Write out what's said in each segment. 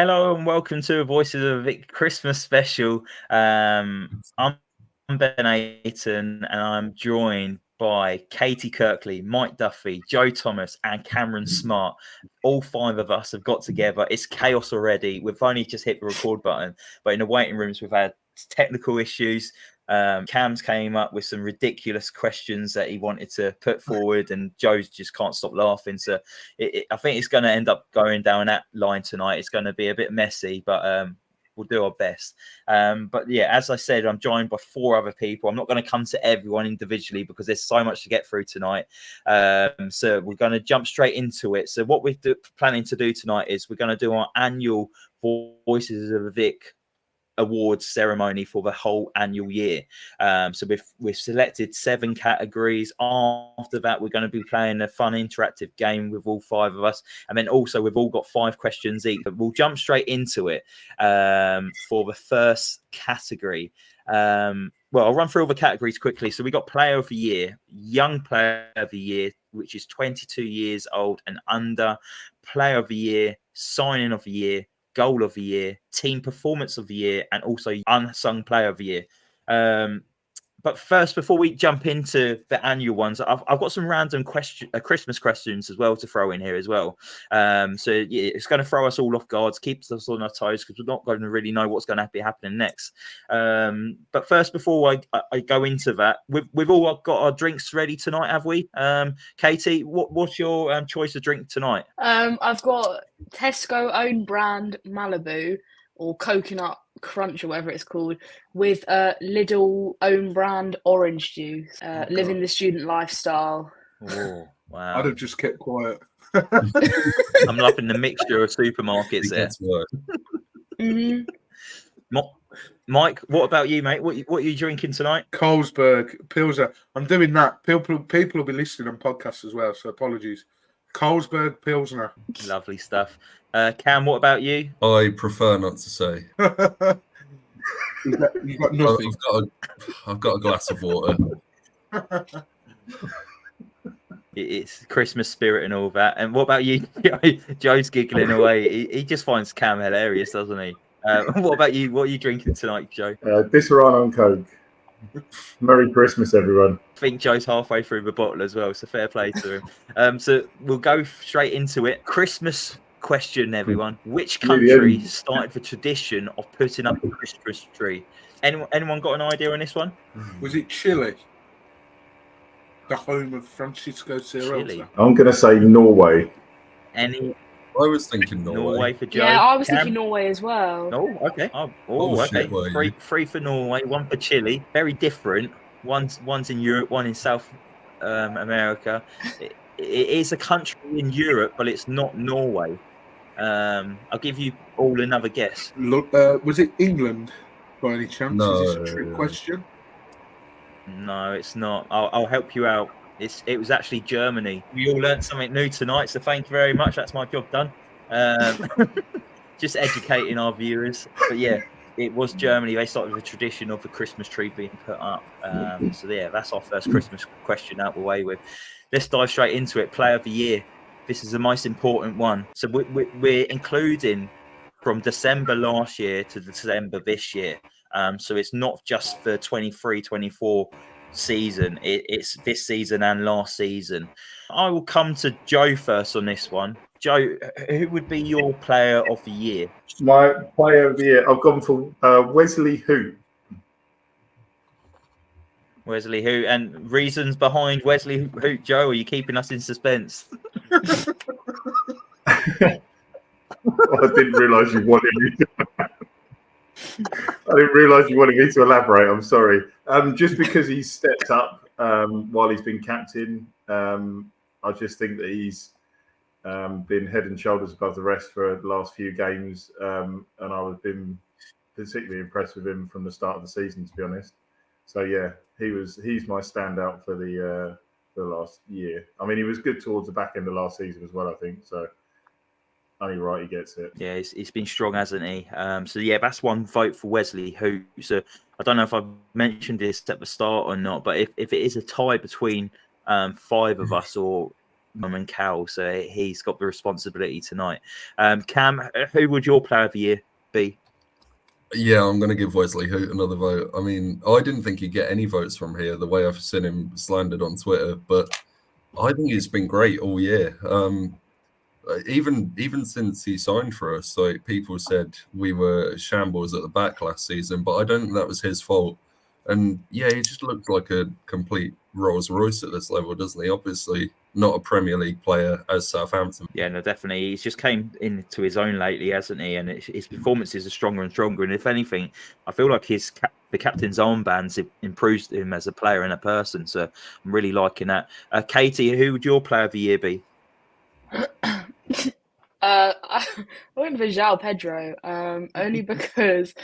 Hello and welcome to Voices of Vic Christmas Special. I'm Ben Aiton and I'm joined by Caity Kirley, Mike Duffy, Joe Thomas and Cameron Smart. All five of us have got together. It's chaos already. We've only just hit the record button, but in the waiting rooms we've had technical issues. Cam's came up with some ridiculous questions that he wanted to put forward, and Joe just can't stop laughing. So I think it's going to end up going down that line tonight. It's going to be a bit messy, but we'll do our best. But yeah, as I said, I'm joined by four other people. I'm not going to come to everyone individually because there's so much to get through tonight. So we're going to jump straight into it. So what we're planning to do tonight is we're going to do our annual Voices of Vic awards ceremony for the whole annual year. So we've selected 7 categories. After that, we're going to be playing a fun interactive game with all 5 of us, and then also we've all got 5 questions each. We'll jump straight into it for the first category. Well, I'll run through all the categories quickly. So we got Player of the Year, Young Player of the Year, which is 22 years old and under, Player of the Year, Signing of the Year, Goal of the Year, Team Performance of the Year, and also Unsung Player of the Year. But first, before we jump into the annual ones, I've got some random Christmas questions as well to throw in here as well. So yeah, it's going to throw us all off guard, keeps us on our toes because we're not going to really know what's going to be happening next. But first, before I go into that, we've all got our drinks ready tonight, have we? Caity, what's your choice of drink tonight? I've got Tesco own brand Malibu or Coconut Crunch or whatever it's called, with Lidl own brand orange juice. Living the student lifestyle. Oh wow! I'd have just kept quiet. I'm loving the mixture of supermarkets there. Mm-hmm. Mike, what about you, mate? What are you drinking tonight? Carlsberg Pilsner. I'm doing that. People will be listening on podcasts as well, so apologies. Carlsberg Pilsner. Lovely stuff. Cam, what about you? I prefer not to say. You've got nothing. I've got a glass of water. It's Christmas spirit and all that. And what about you? Joe's giggling away. He just finds Cam hilarious, doesn't he? What about you? What are you drinking tonight, Joe? Disarano and Coke. Merry Christmas, everyone. I think Joe's halfway through the bottle as well, so fair play to him. So we'll go straight into it. Christmas question, everyone. Which country started the tradition of putting up a Christmas tree? Anyone got an idea on this one? Was it Chile? The home of Francisco Cerota? I'm going to say Norway. I was thinking Norway. For Joe. Yeah, I was thinking Norway as well. Oh, okay. Okay. Three for Norway, 1 for Chile. Very different. One's in Europe, one in South America. It is a country in Europe, but it's not Norway. I'll give you all another guess. Look, was it England by any chance? No. Is this a trick question? No, it's not. I'll help you out. It was actually Germany. We all learned something new tonight, so thank you very much. That's my job done. Just educating our viewers. But yeah, it was Germany. They started the tradition of the Christmas tree being put up. So yeah, that's our first Christmas question out the way with. Let's dive straight into it. Player of the Year. This is the most important one. So we're including from December last year to December this year. So it's not just the 23-24 season. It's this season and last season. I will come to Joe first on this one. Joe, who would be your Player of the Year? My Player of the Year, I've gone for Wesley Hoot. Wesley Hoot, and reasons behind Wesley Hoot, Joe? Are you keeping us in suspense? I didn't realise you wanted me to. I didn't realise you wanted me to elaborate. I'm sorry. Just because he's stepped up while he's been captain, I just think that he's been head and shoulders above the rest for the last few games, and I've been particularly impressed with him from the start of the season, to be honest. So yeah, he's my standout for the last year. I mean, he was good towards the back end of last season as well, I think. So only right he gets it. Yeah, he's been strong, hasn't he? So yeah, that's one vote for Wesley Hoot. So I don't know if I've mentioned this at the start or not, but if it is a tie between 5 of us, or Mum and Cal, so he's got the responsibility tonight. Cam, who would your player of the year be? Yeah, I'm going to give Wesley Hoot another vote. I mean, I didn't think he'd get any votes from here, the way I've seen him slandered on Twitter, but I think he's been great all year. Even since he signed for us, like people said we were shambles at the back last season, but I don't think that was his fault. And yeah, he just looks like a complete Rolls Royce at this level, doesn't he? Obviously, not a Premier League player as Southampton. Yeah, no, definitely. He's just came into his own lately, hasn't he? And his performances are stronger and stronger. And if anything, I feel like the captain's armbands improves him as a player and a person. So I'm really liking that. Caity, who would your player of the year be? I went for João Pedro, only because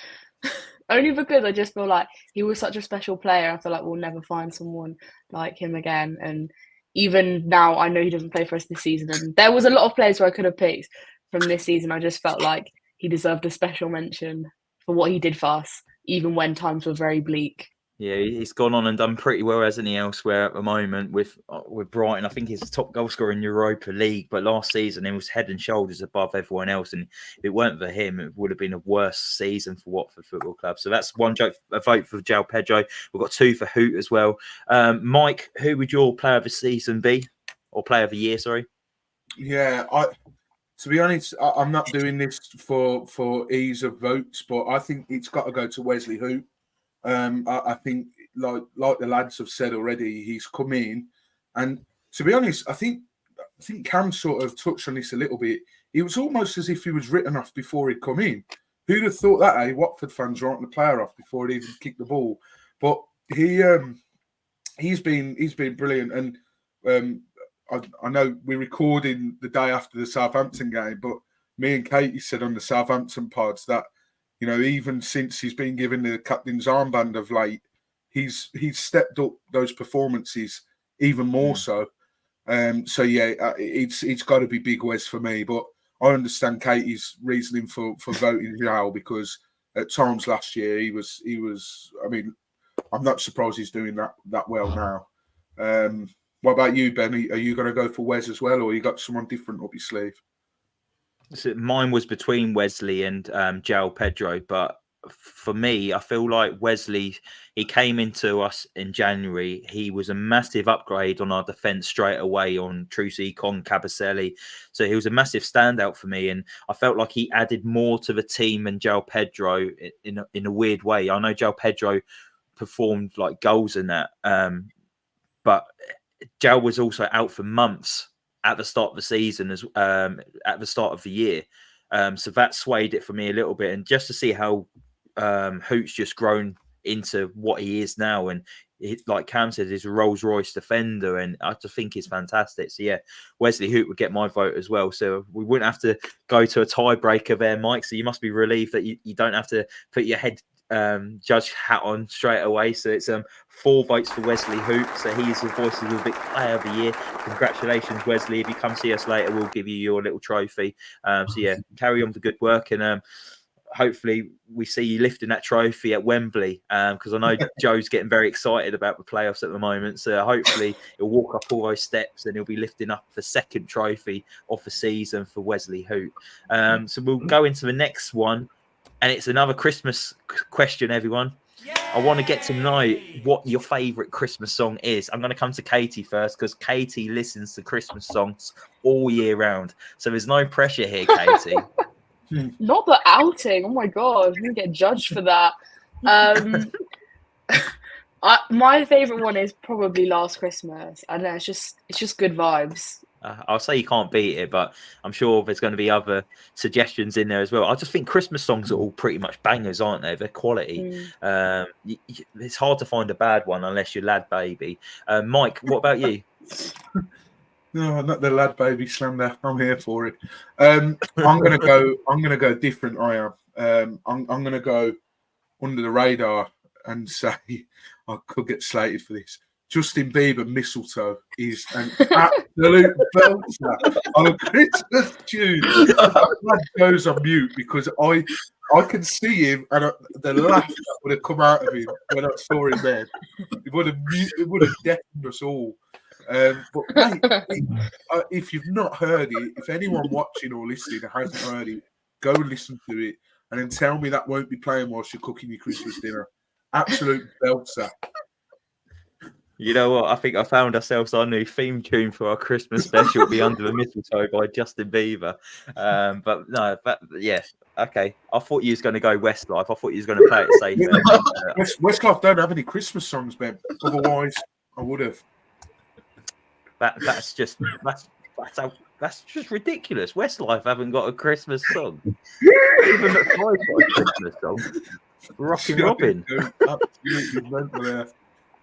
I just feel like he was such a special player. I feel like we'll never find someone like him again. And even now, I know he doesn't play for us this season. And there was a lot of players who I could have picked from this season. I just felt like he deserved a special mention for what he did for us, even when times were very bleak. Yeah, he's gone on and done pretty well, hasn't he, elsewhere at the moment with Brighton. I think he's the top goal scorer in Europa League, but last season he was head and shoulders above everyone else. And if it weren't for him, it would have been a worse season for Watford Football Club. So that's a vote for João Pedro. We've got 2 for Hoot as well. Mike, who would your player of the season be? Or player of the year, sorry? Yeah, to be honest, I'm not doing this for ease of votes, but I think it's got to go to Wesley Hoot. I think, like the lads have said already, he's come in, and to be honest, I think Cam sort of touched on this a little bit. It was almost as if he was written off before he'd come in. Who'd have thought that? Eh? Watford fans writing the player off before he'd even kicked the ball. But he's been brilliant, and I know we're recording the day after the Southampton game, but me and Caity said on the Southampton pods that, you know, even since he's been given the captain's armband of late, he's stepped up those performances even more so. So yeah, it's got to be Big Wes for me. But I understand Katie's reasoning for voting João, because at times last year he was. I mean, I'm not surprised he's doing that well now. What about you, Ben? Are you going to go for Wes as well, or you got someone different up your sleeve? So mine was between Wesley and João Pedro, but for me, I feel like Wesley, he came into us in January. He was a massive upgrade on our defence straight away on Aiton, Cabaselli. So he was a massive standout for me, and I felt like he added more to the team than João Pedro in a weird way. I know João Pedro performed like goals in that, but João was also out for months at the start of the season, as at the start of the year. So that swayed it for me a little bit. And just to see how Hoot's just grown into what he is now, and like Cam said, he's a Rolls Royce defender, and I just think he's fantastic. So yeah, Wesley Hoot would get my vote as well. So we wouldn't have to go to a tiebreaker there, Mike. So you must be relieved that you don't have to put your head judge hat on straight away. So it's 4 votes for Wesley Hoot. So he's the voice of the Vic Player of the Year. Congratulations, Wesley. If you come see us later, we'll give you your little trophy. So yeah, carry on the good work, and hopefully we see you lifting that trophy at Wembley, because I know Joe's getting very excited about the playoffs at the moment. So hopefully he'll walk up all those steps and he'll be lifting up the 2nd trophy of the season for Wesley Hoot. So we'll go into the next one, and it's another Christmas question, everyone. I want to get to know what your favourite Christmas song is. I'm going to come to Caity first, because Caity listens to Christmas songs all year round. So there's no pressure here, Caity. Not the outing. Oh my god, I'm gonna get judged for that. My favorite one is probably Last Christmas. I don't know, it's just good vibes. I'll say you can't beat it, but I'm sure there's going to be other suggestions in there as well. I just think Christmas songs are all pretty much bangers, aren't they? They're quality. It's hard to find a bad one unless you're Lad Baby. Mike, what about you? No, not the Lad Baby slander. I'm here for it. I'm gonna go different. I am. I'm gonna go under the radar and say I could get slated for this. Justin Bieber Mistletoe is an absolute belter on a Christmas tune. That lad goes on mute because I can see him, and the laugh that would have come out of him when I saw him then, it would have deafened us all. But mate, if you've not heard it, if anyone watching or listening hasn't heard it, go and listen to it, and then tell me that won't be playing whilst you're cooking your Christmas dinner. Absolute belter. You know what? I think I found ourselves our new theme tune for our Christmas special. Be Under the Mistletoe by Justin Bieber. But no, yeah, okay. I thought you was going to go Westlife. I thought you was going to play it safe. Westlife don't have any Christmas songs, Ben. Otherwise, I would have. That's just ridiculous. Westlife haven't got a Christmas song. Even McFly's got a Christmas song. Rockin' Robin. Absolutely mental there.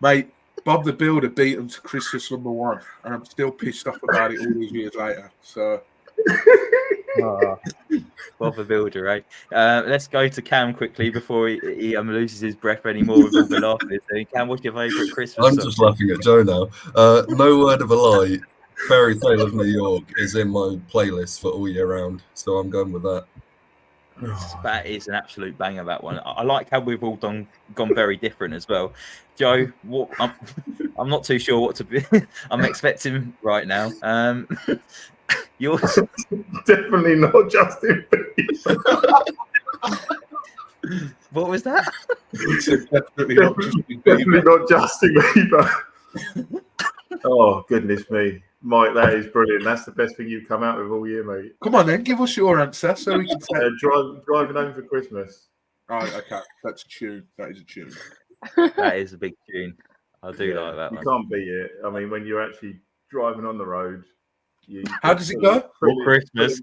Mate, Bob the Builder beat them to Christmas #1, and I'm still pissed off about it all these years later. So, Bob the Builder, right? Let's go to Cam quickly before he loses his breath anymore with all the laughing. Cam, what's your favourite Christmas I'm song? just laughing at Joe now. No Word of a Lie, Fairy Tale of New York is in my playlist for all year round, so I'm going with that. That is an absolute banger, that one. I like how we've all gone very different as well. Joe, I'm not too sure what to be. I'm expecting right now. Yours? Definitely not Justin Bieber. What was that? definitely not Justin Bieber. Oh, goodness me. Mike, that is brilliant. That's the best thing you've come out with all year, mate. Come on then, give us your answer so we can say driving home for Christmas. Right, okay. That's a tune. That is a tune. That is a big tune. I do like that you one. You can't beat it. I mean, when you're actually driving on the road. How does it go? For Christmas.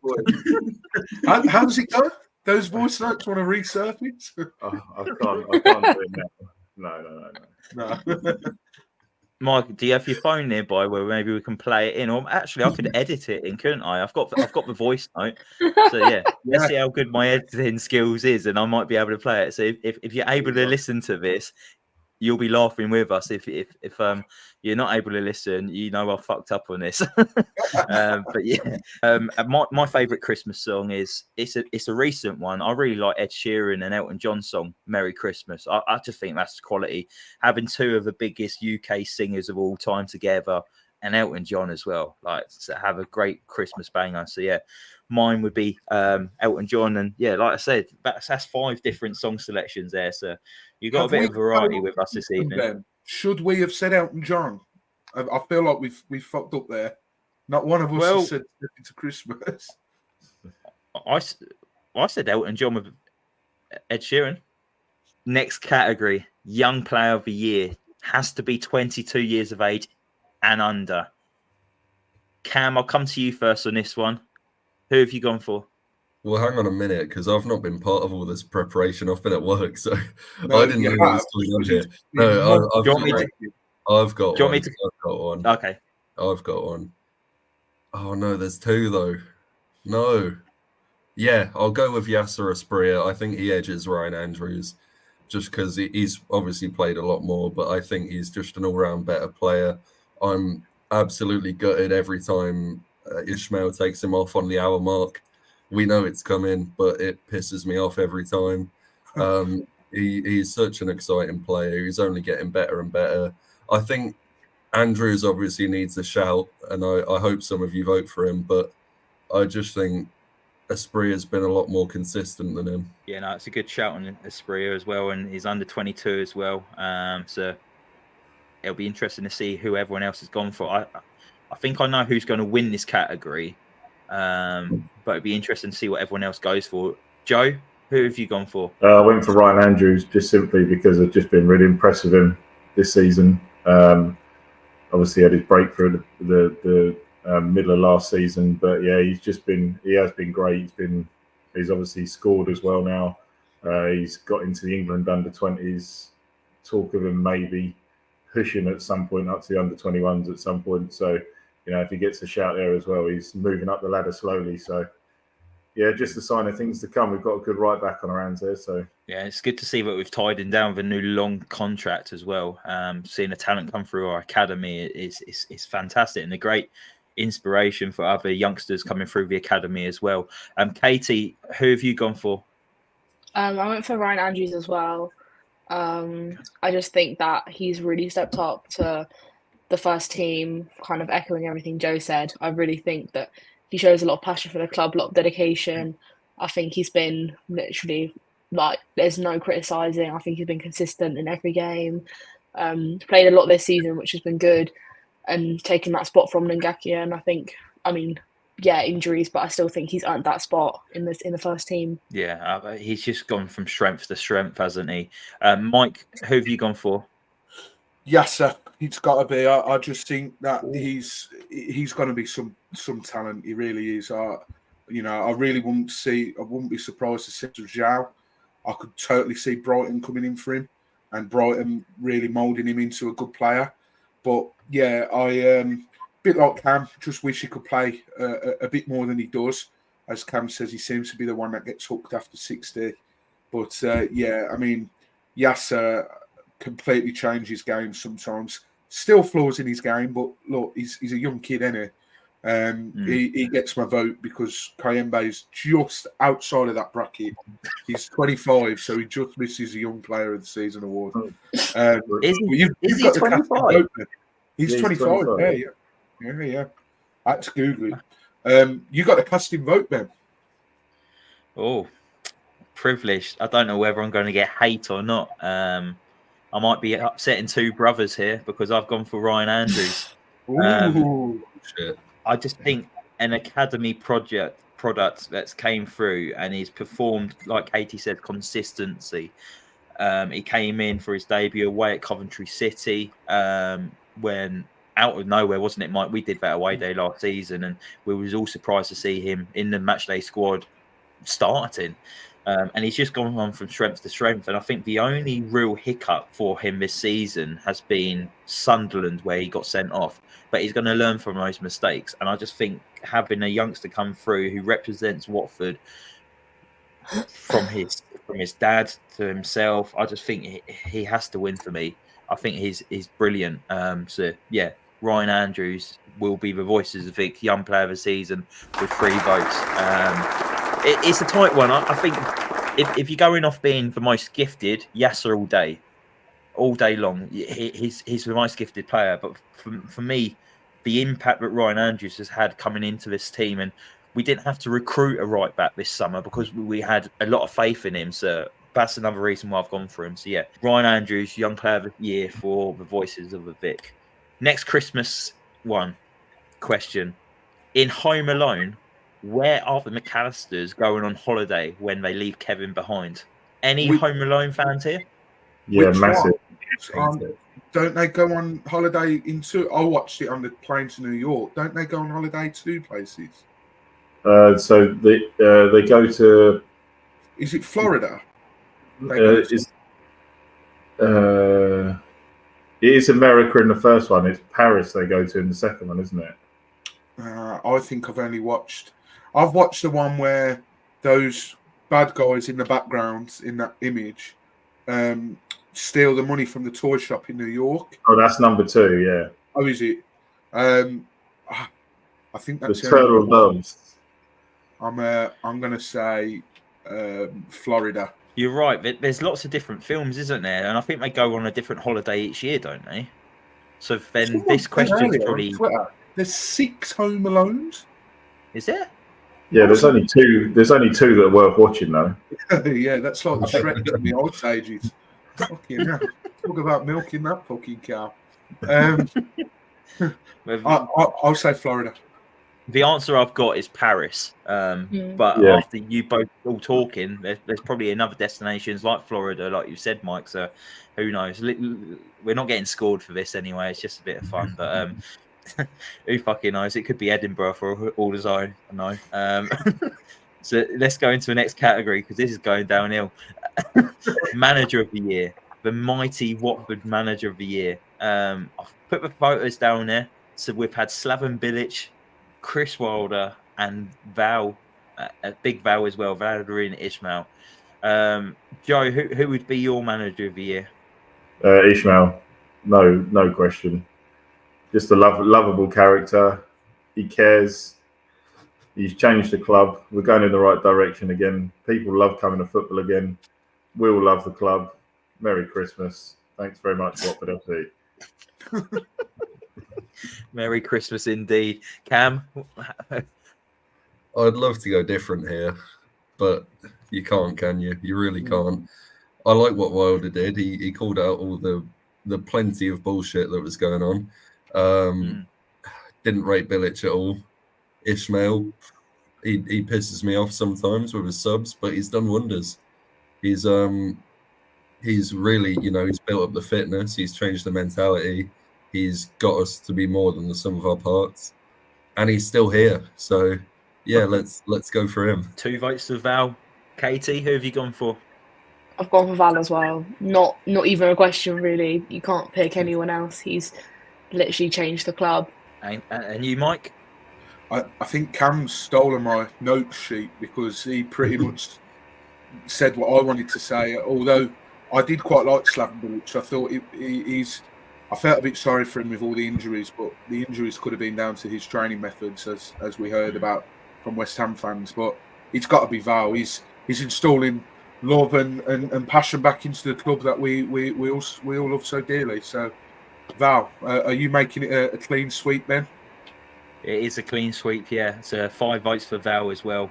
How does it go? Those voice notes want to resurface? I can't do it now. No. Mike, do you have your phone nearby where maybe we can play it in? Or actually, I could edit it in, couldn't I? I've got the voice note. So yeah, let's see how good my editing skills is, and I might be able to play it. So if you're able to listen to this, you'll be laughing with us. If you're not able to listen, you know I fucked up on this. But yeah, my favourite Christmas song is it's a recent one. I really like Ed Sheeran and Elton John's song "Merry Christmas." I just think that's quality. Having two of the biggest UK singers of all time together, and Elton John as well, like to have a great Christmas banger. So yeah, mine would be Elton John, and yeah, like I said, that's 5 different song selections there. So you got a bit of variety with us this evening. Ben, should we have said Elton John? I feel like we've fucked up there. Not one of us has said it's Christmas. I said Elton John with Ed Sheeran. Next category, Young Player of the Year, has to be 22 years of age and under. Cam, I'll come to you first on this one. Who have you gone for? Well, hang on a minute, because I've not been part of all this preparation. I've been at work, so I didn't know what was going on here. No, I've got one. I've got one. Okay. I've got one. Oh, no, there's 2, though. No. Yeah, I'll go with Yasser Asprilla. I think he edges Ryan Andrews just because he's obviously played a lot more, but I think he's just an all-round better player. I'm absolutely gutted every time Ishmael takes him off on the hour mark. We know it's coming, but it pisses me off every time. He's such an exciting player. He's only getting better and better. I think Andrews obviously needs a shout, and I hope some of you vote for him, but I just think Asprilla has been a lot more consistent than him. Yeah, no, it's a good shout on Asprilla as well, and he's under 22 as well. So it'll be interesting to see who everyone else has gone for. I think I know who's going to win this category, but it'd be interesting to see what everyone else goes for. Joe, who have you gone for? I went for Ryan Andrews just simply because I've just been really impressed with him this season. Obviously, had his breakthrough at the middle of last season, but yeah, he has been great. He's obviously scored as well now. He's got into the England under-20s. Talk of him maybe pushing at some point up to the under-21s at some point. So, if he gets a shout there as well, he's moving up the ladder slowly. So, yeah, just a sign of things to come. We've got a good right back on our hands there. So, yeah, it's good to see that we've tied him down with a new long contract as well. Seeing the talent come through our academy is fantastic, and a great inspiration for other youngsters coming through the academy as well. Caity, who have you gone for? I went for Ryan Andrews as well. I just think that he's really stepped up to the first team, kind of echoing everything Joe said. I really think that he shows a lot of passion for the club, a lot of dedication. I think he's been literally like, there's no criticising. I think he's been consistent in every game. Played a lot this season, which has been good, and taking that spot from Ngakia. And I think, I mean, yeah, injuries, but I still think he's earned that spot in the first team. Yeah, he's just gone from strength to strength, hasn't he? Mike, who have you gone for? Yes, sir. He's got to be. I just think that he's going to be some talent. He really is. I really I wouldn't be surprised to see Zhao. I could totally see Brighton coming in for him, and Brighton really moulding him into a good player. But yeah, bit like Cam, just wish he could play a bit more than he does. As Cam says, he seems to be the one that gets hooked after 60. But yeah, I mean, Yasser completely changed his game sometimes. Still flaws in his game, but look, he's a young kid, isn't he? He gets my vote because Kayembe is just outside of that bracket. He's 25, so he just misses a Young Player of the Season award. Is he 25? He's 25. Yeah. I had to Google it. You got a casting vote, Ben? Oh, privileged. I don't know whether I'm going to get hate or not. I might be upsetting two brothers here because I've gone for Ryan Andrews. Shit. I just think an academy product that's came through and he's performed, like Caity said, consistency. He came in for his debut away at Coventry City when out of nowhere, wasn't it, Mike? We did that away day last season and we was all surprised to see him in the matchday squad starting. And he's just gone on from strength to strength. And I think the only real hiccup for him this season has been Sunderland, where he got sent off. But he's going to learn from those mistakes. And I just think having a youngster come through who represents Watford from his dad to himself, I just think he has to win for me. I think he's brilliant. So, yeah, Ryan Andrews will be the Voices of Vic Young Player of the Season with 3 votes. It's a tight one. I think if you're going off being the most gifted, Yasser all day long. He's the most gifted player. But for me, the impact that Ryan Andrews has had coming into this team, and we didn't have to recruit a right back this summer because we had a lot of faith in him. So that's another reason why I've gone for him. So yeah, Ryan Andrews, Young Player of the Year for the Voices of the Vic. Next Christmas question. In Home Alone, where are the McAllisters going on holiday when they leave Kevin behind? Any Home Alone fans here? Yeah, massive. Don't they go on holiday into? I watched it on the plane to New York. Don't they go on holiday 2 places? So they go to. Is it Florida? It is America in the first one. It's Paris they go to in the second one, isn't it? I think I've watched the one where those bad guys in the background in that image steal the money from the toy shop in New York. Oh, that's number 2, yeah. Oh, is it? I think that's the Turtle of Doves. I'm gonna say Florida. You're right. There's lots of different films, isn't there? And I think they go on a different holiday each year, don't they? So then this question's probably. There's 6 Home Alones. Is there? Yeah, there's only 2. There's only 2 that are worth watching, though. Yeah, that's like Shrek in the old ages. Fucking hell. Talk about milking that fucking cow. I'll say Florida. The answer I've got is Paris. But after you both all talking, there's probably another destinations like Florida, like you said, Mike. So who knows? We're not getting scored for this anyway. It's just a bit of fun. But who fucking knows? It could be Edinburgh for all as I know. So let's go into the next category because this is going downhill. Manager of the Year. The mighty Watford Manager of the Year. I've put the photos down there. So we've had Slaven Bilic, Chris Wilder, and Val, a big Val as well, Valerian Ismail. Joe, who would be your Manager of the Year? Ismail. No question. Just a lovable character. He cares. He's changed the club. We're going in the right direction again. People love coming to football again. We'll love the club. Merry Christmas. Thanks very much, Watford FC. Merry Christmas indeed. Cam? I'd love to go different here, but you can't, can you? You really can't. I like what Wilder did. He called out all the plenty of bullshit that was going on. Didn't rate Bilic at all. Ishmael, he pisses me off sometimes with his subs, but he's done wonders. He's really, he's built up the fitness. He's changed the mentality. He's got us to be more than the sum of our parts, and he's still here. So, yeah, let's go for him. 2 votes to Val. Caity, who have you gone for? I've gone for Val as well. Not even a question, really. You can't pick anyone else. He's literally changed the club. And you, Mike? I think Cam's stolen my note sheet because he pretty much said what I wanted to say. Although I did quite like Slaven Bilic. I thought I felt a bit sorry for him with all the injuries, but the injuries could have been down to his training methods, as we heard about from West Ham fans. But it's got to be Val. He's installing love and passion back into the club that we all love so dearly. So, Val, are you making it a clean sweep then? It is a clean sweep, yeah. So 5 votes for Val as well.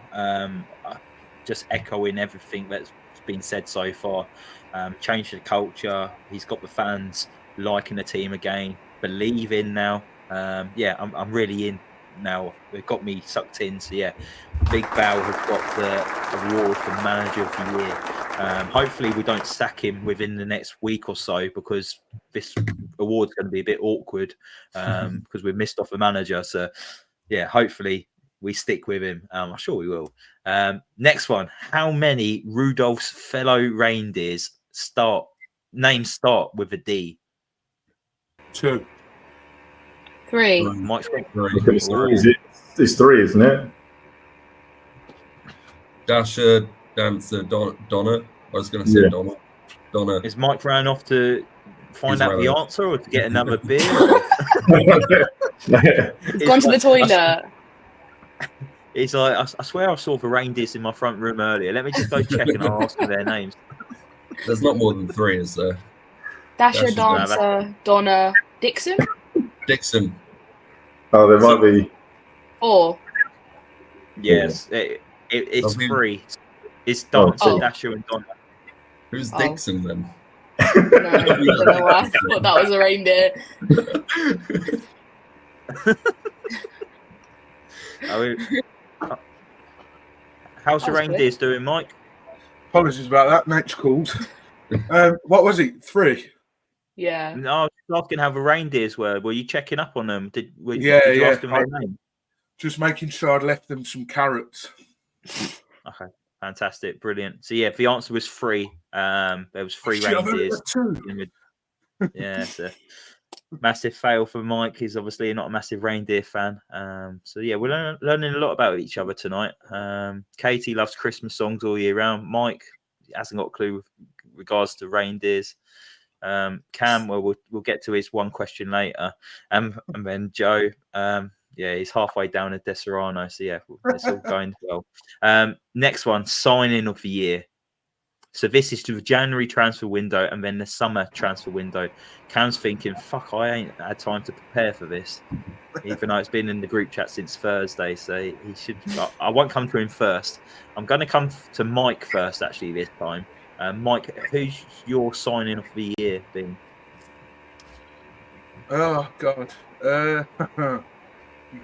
Just echoing everything that's been said so far. Changed the culture. He's got the fans liking the team again, believing now. I'm really in now. They've got me sucked in. So yeah, Big Val has got the award for Manager of the Year. Hopefully we don't sack him within the next week or so, because this award's going to be a bit awkward because we've missed off a manager. So yeah, hopefully we stick with him. I'm sure we will. Next one. How many Rudolph's fellow reindeers names start with a D? 2. 3. Mike's got It's 3, isn't it? Dasher, Dancer, Donna. I was going to say Donna. Is Mike ran off to find out the answer or to get another beer? He's gone to the toilet. It's like, I swear I saw the reindeers in my front room earlier. Let me just go check and I'll ask them their names. There's not more than 3, is there? Dasher, Dancer, Donna, Dixon? Dixon. Oh, there might be 4. Yes, it's 3. It's Dancer, Dasher, and Donna. Who's Dixon then? No, I don't know why I thought that was a reindeer. How's your reindeers doing, Mike? Apologies about that. Next calls. What was it? 3? Yeah. No, I was asking how the reindeers were. Were you checking up on them? Did you ask them their name? Just making sure I'd left them some carrots. Okay, fantastic, brilliant. So yeah, the answer was 3. There was 3 reindeers. Yeah, it's a massive fail for Mike. He's obviously not a massive reindeer fan. So yeah, we're learning a lot about each other tonight. Caity loves Christmas songs all year round. Mike hasn't got a clue with regards to reindeers. Cam, well, we'll get to his one question later. And then Joe, he's halfway down a Deserano. So yeah, it's all going well. Next one, signing of the year. So this is to the January transfer window and then the summer transfer window. Cam's thinking, fuck, I ain't had time to prepare for this. Even though it's been in the group chat since Thursday. So he should. I won't come to him first. I'm going to come to Mike first, actually, this time. Mike, who's your signing of the year been? Oh, God. You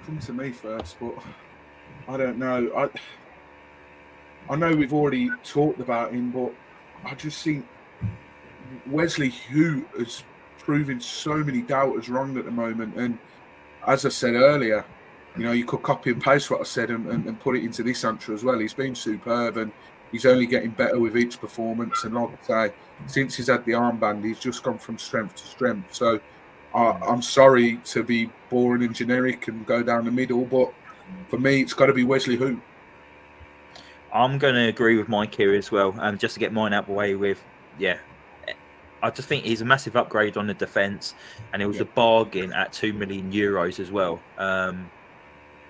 come to me first, but I don't know. I know we've already talked about him, but I just think Wesley Hu is proving so many doubters wrong at the moment. And as I said earlier, you could copy and paste what I said and put it into this answer as well. He's been superb and he's only getting better with each performance. And like I say, since he's had the armband, he's just gone from strength to strength. So I'm sorry to be boring and generic and go down the middle, but for me, it's got to be Wesley Hu. I'm going to agree with Mike here as well. Just to get mine out of the way with, I just think he's a massive upgrade on the defence, and it was a bargain at €2 million as well.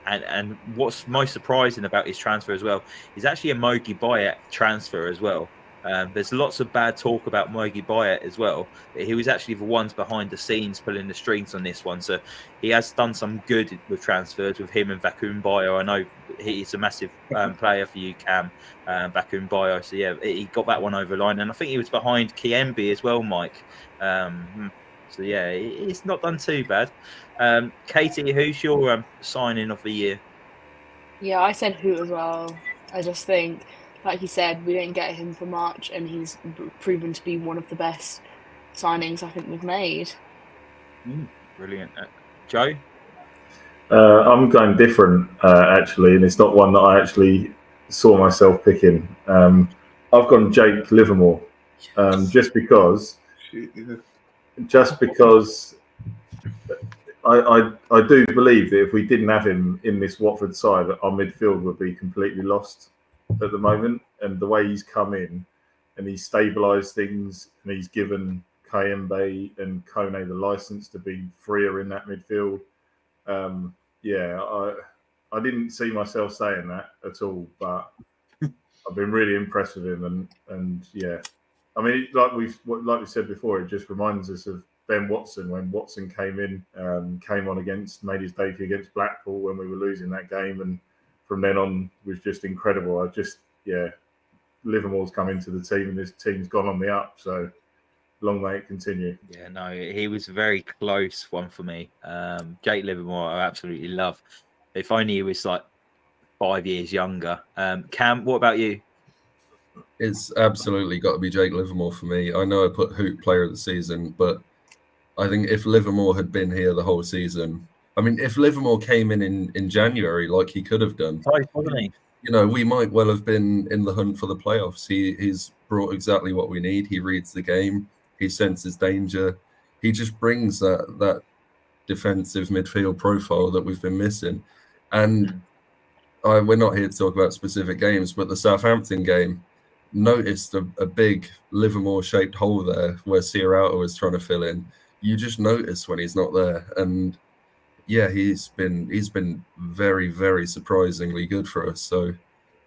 And what's most surprising about his transfer as well is actually a Mogi Bayat transfer as well. There's lots of bad talk about Mogi Bayat as well. He was actually the ones behind the scenes pulling the strings on this one. So he has done some good with transfers with him and Vacuum Bio. I know he's a massive player for you, Cam, Vacuum Bio. So yeah, he got that one over the line. And I think he was behind Kiembe as well, Mike. So yeah, it's not done too bad. Caity, who's your signing of the year? Yeah, I said Hoot as well. I just think, like you said, we didn't get him for much, and he's proven to be one of the best signings I think we've made. Brilliant. Joe? I'm going different, actually, and it's not one that I actually saw myself picking. I've gone Jake Livermore, just because I do believe that if we didn't have him in this Watford side, our midfield would be completely lost at the moment. And the way he's come in and he's stabilised things and he's given Kiembe and Kone the licence to be freer in that midfield. I didn't see myself saying that at all, but I've been really impressed with him. And yeah, I mean, like we said before, it just reminds us of Ben Watson when Watson came on made his debut against Blackpool when we were losing that game, and from then on was just incredible. Livermore's come into the team and this team's gone on the up, so long may it continue. Yeah, no, he was a very close one for me. Jake Livermore, I absolutely love. If only he was like 5 years younger. Cam, what about you? It's absolutely got to be Jake Livermore for me. I know I put Hoot player of the season, but I think if Livermore had been here the whole season, I mean, if Livermore came in January like he could have done, we might well have been in the hunt for the playoffs. He's brought exactly what we need. He reads the game. He senses danger. He just brings that defensive midfield profile that we've been missing. And we're not here to talk about specific games, but the Southampton game, noticed a big Livermore-shaped hole there where Ciarauta was trying to fill in. You just notice when he's not there, and yeah, he's been very, very surprisingly good for us. So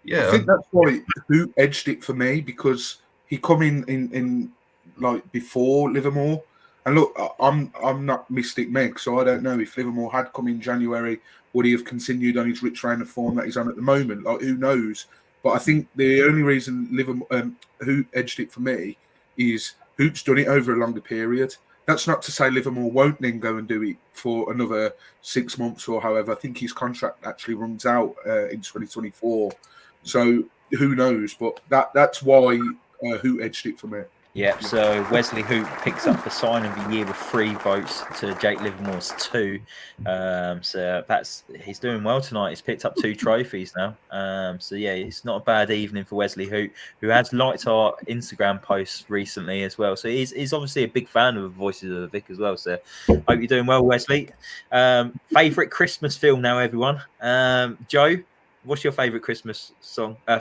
yeah, I think that's why who edged it for me, because he come in like before Livermore. And look, I'm not Mystic Meg, so I don't know if Livermore had come in January, would he have continued on his rich reign of form that he's on at the moment? Like, who knows? But I think the only reason Livermore who edged it for me is Hoop's done it over a longer period. That's not to say Livermore won't then go and do it for another 6 months or however. I think his contract actually runs out in 2024. So who knows? But that's why Hoot edged it for me. Yeah, so Wesley Hoot picks up the sign of the year with 3 votes to Jake Livermore's 2. So he's doing well tonight. He's picked up 2 trophies now. So yeah, it's not a bad evening for Wesley Hoot, who has liked our Instagram posts recently as well. So he's obviously a big fan of the Voices of the Vic as well. So hope you're doing well, Wesley. Favourite Christmas film now, everyone. Joe, what's your favourite Christmas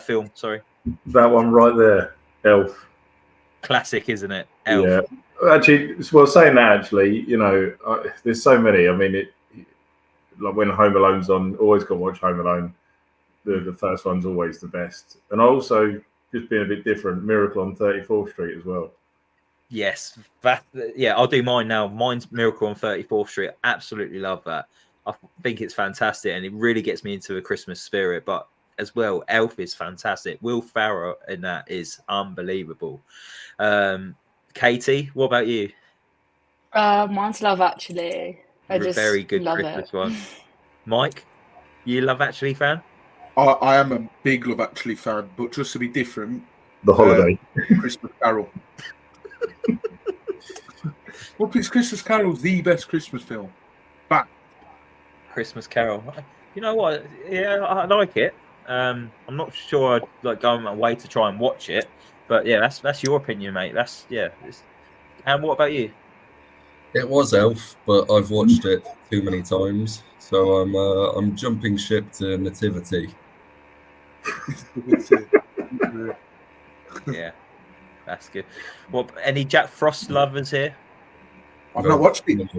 film? Sorry, that one right there, Elf. Classic, isn't it? Elf. Yeah, actually, well, saying that, actually, there's so many. I mean, like when Home Alone's on, always got to watch Home Alone. The first one's always the best. And also, just being a bit different, Miracle on 34th Street as well. Yes, I'll do mine now. Mine's Miracle on 34th Street. Absolutely love that. I think it's fantastic, and it really gets me into the Christmas spirit. But as well, Elf is fantastic. Will Ferrell in that is unbelievable. Caity, what about you? Mine's Love Actually. I just very good love Christmas it. one. Mike, you Love Actually fan? I am a big Love Actually fan, but just to be different, The Holiday, Christmas Carol. Well, Christmas Carol's the best Christmas film. Back. Christmas Carol. You know what? Yeah, I like it. I'm not sure I'd like go my way to try and watch it, but yeah, that's your opinion, mate. And what about you? It was Elf, but I've watched it too many times, so I'm jumping ship to Nativity. Yeah, that's good. Well, any Jack Frost lovers here? I've not watched it.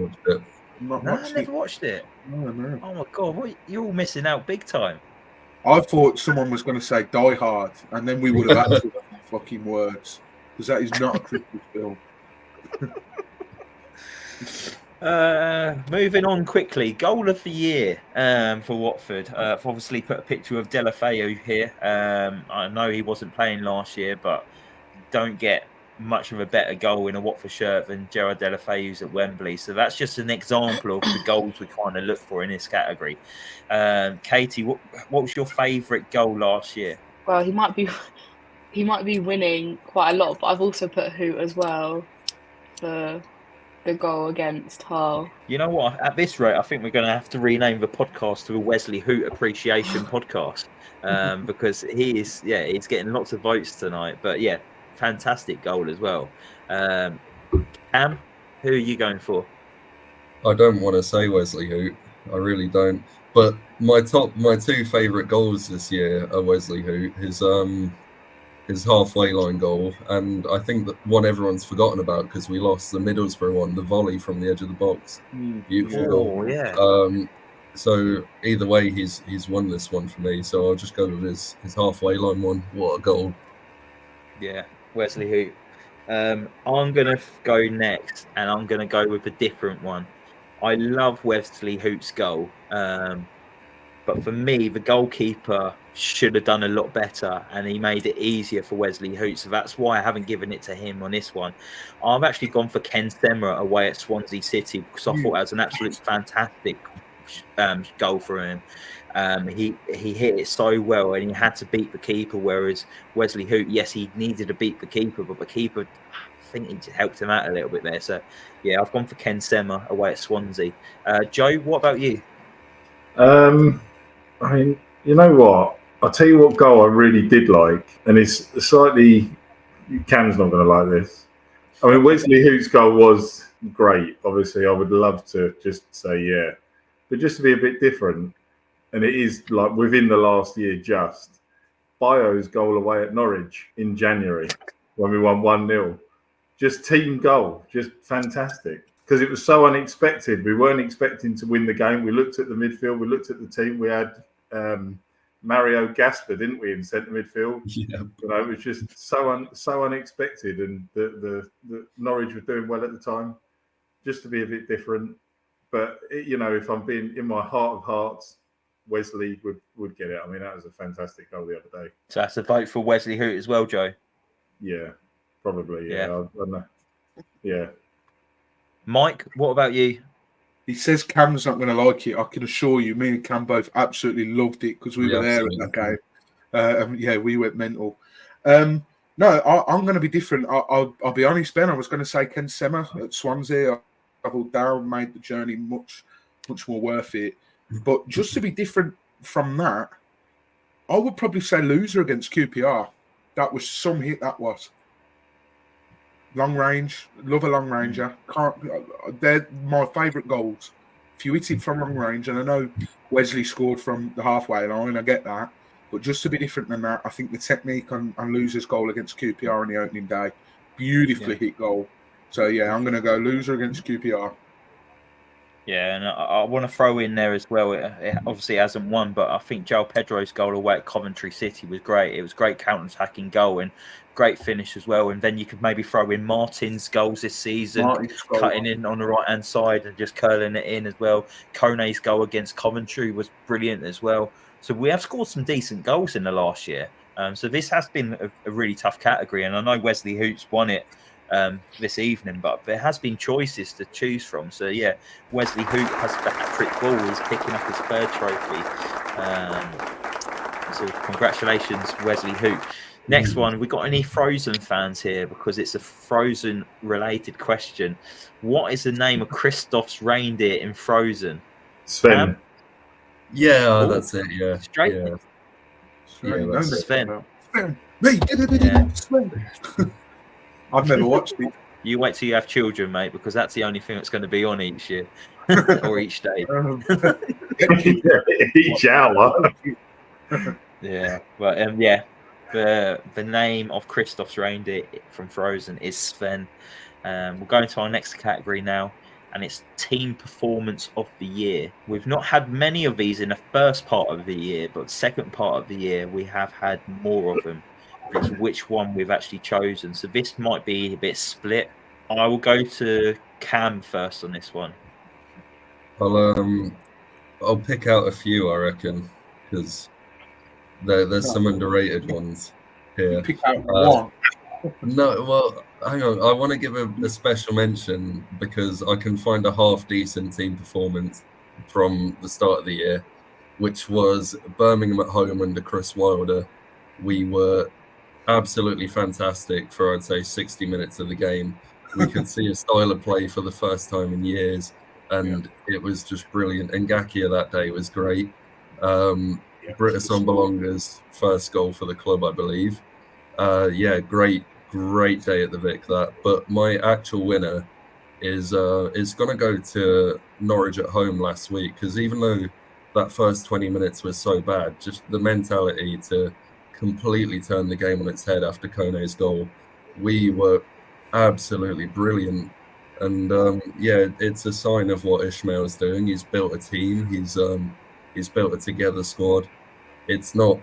Never watched it. No. Oh my god, you're all missing out big time. I thought someone was going to say Die Hard, and then we would have actually. fucking words, because that is not a Christmas film. Moving on quickly, goal of the year for Watford. I've obviously put a picture of Deulofeu here. I know he wasn't playing last year, but don't get much of a better goal in a Watford shirt than Gerard Deulofeu's at Wembley. So that's just an example of the goals we kind of look for in this category. Caity, what was your favourite goal last year? Well, he might be winning quite a lot, but I've also put Hoot as well for the goal against Hull. You know what? At this rate, I think we're going to have to rename the podcast to a Wesley Hoot Appreciation Podcast because he's getting lots of votes tonight. But yeah, fantastic goal as well. Cam, who are you going for? I don't want to say Wesley Hoot. I really don't. But my two favourite goals this year are Wesley Hoot. His halfway line goal, and I think that one everyone's forgotten about because we lost, the Middlesbrough one, the volley from the edge of the box. Beautiful goal. Yeah. So either way, he's won this one for me. So I'll just go with his halfway line one. What a goal! Yeah, Wesley Hoot. I'm gonna go next, and I'm gonna go with a different one. I love Wesley Hoot's goal, but for me, the goalkeeper should have done a lot better, and he made it easier for Wesley Hoot. So that's why I haven't given it to him on this one. I've actually gone for Ken Sema away at Swansea City because I thought that was an absolutely fantastic goal for him. He hit it so well, and he had to beat the keeper. Whereas Wesley Hoot, yes, he needed to beat the keeper, but the keeper, I think he helped him out a little bit there. So yeah, I've gone for Ken Sema away at Swansea. Joe, what about you? I mean, you know what? I'll tell you what goal I really did like, and it's slightly. Cam's not going to like this. I mean, Wesley Hoot's goal was great. Obviously, I would love to just say yeah, but just to be a bit different, and it is like within the last year. Just Bio's goal away at Norwich in January when we won 1-0. Just team goal, just fantastic. Because it was so unexpected. We weren't expecting to win the game. We looked at the midfield. We looked at the team. We had Mario Gasper, didn't we, in centre midfield? Yeah. You know, it was just so unexpected. And the Norwich were doing well at the time. Just to be a bit different. But, you know, if I'm being in my heart of hearts, Wesley would get it. I mean, that was a fantastic goal the other day. So that's a vote for Wesley Hoot as well, Joe? Yeah, probably. Yeah. I don't know. Yeah. Mike, what about you? He says Cam's not going to like it. I can assure you, me and Cam both absolutely loved it because we were there at that game. Yeah, we went mental. No, I'm going to be different. I'll be honest, Ben. I was going to say Ken Sema at Swansea. I travelled down, made the journey much more worth it. But just to be different from that, I would probably say loser against QPR. That was some hit. That was. Long range, love a long ranger. They're my favourite goals. If you hit it from long range, and I know Wesley scored from the halfway line, I get that. But just to be different than that, I think the technique on Loser's goal against QPR on the opening day, beautifully hit goal. So yeah, I'm going to go loser against QPR. Yeah, and I want to throw in there as well. It obviously hasn't won, but I think João Pedro's goal away at Coventry City was great. It was great counter-attacking goal and great finish as well. And then you could maybe throw in Martin's goals this season, cutting in on the right-hand side and just curling it in as well. Kone's goal against Coventry was brilliant as well. So we have scored some decent goals in the last year. So this has been a really tough category. And I know Wesley Hoots won it this evening, but there has been choices to choose from. So yeah, Wesley Hoot has the hat-trick ball. He's picking up his third trophy. So congratulations, Wesley Hoot. Next one, we got any Frozen fans here? Because it's a Frozen-related question. What is the name of Kristoff's reindeer in Frozen? Sven. Yeah, that's it. Yeah, straight. Yeah, that's Sven. Me. Sven. I've never watched it. You wait till you have children, mate, because that's the only thing that's going to be on each year or each day. Each hour. Yeah, but yeah, the name of Kristoff's reindeer from Frozen is Sven. We'll go into our next category now, and it's Team Performance of the Year. We've not had many of these in the first part of the year, but second part of the year we have had more of them. as to which one we've actually chosen. So this might be a bit split. I will go to Cam first on this one. I'll pick out a few, I reckon, because there's some underrated ones here. Pick out one. No, well, hang on. I want to give a special mention because I can find a half decent team performance from the start of the year, which was Birmingham at home under Chris Wilder. We were absolutely fantastic for, I'd say, 60 minutes of the game. We could see a style of play for the first time in years, and it was just brilliant. And Ngakia that day was great. Britta Sombolonga's first goal for the club, I believe. Great day at the Vic, that. But my actual winner is going to go to Norwich at home last week, because even though that first 20 minutes was so bad, just the mentality to completely turn the game on its head after Kone's goal, we were absolutely brilliant. And it's a sign of what Ishmael's doing. He's built a team. He's built a together squad. It's not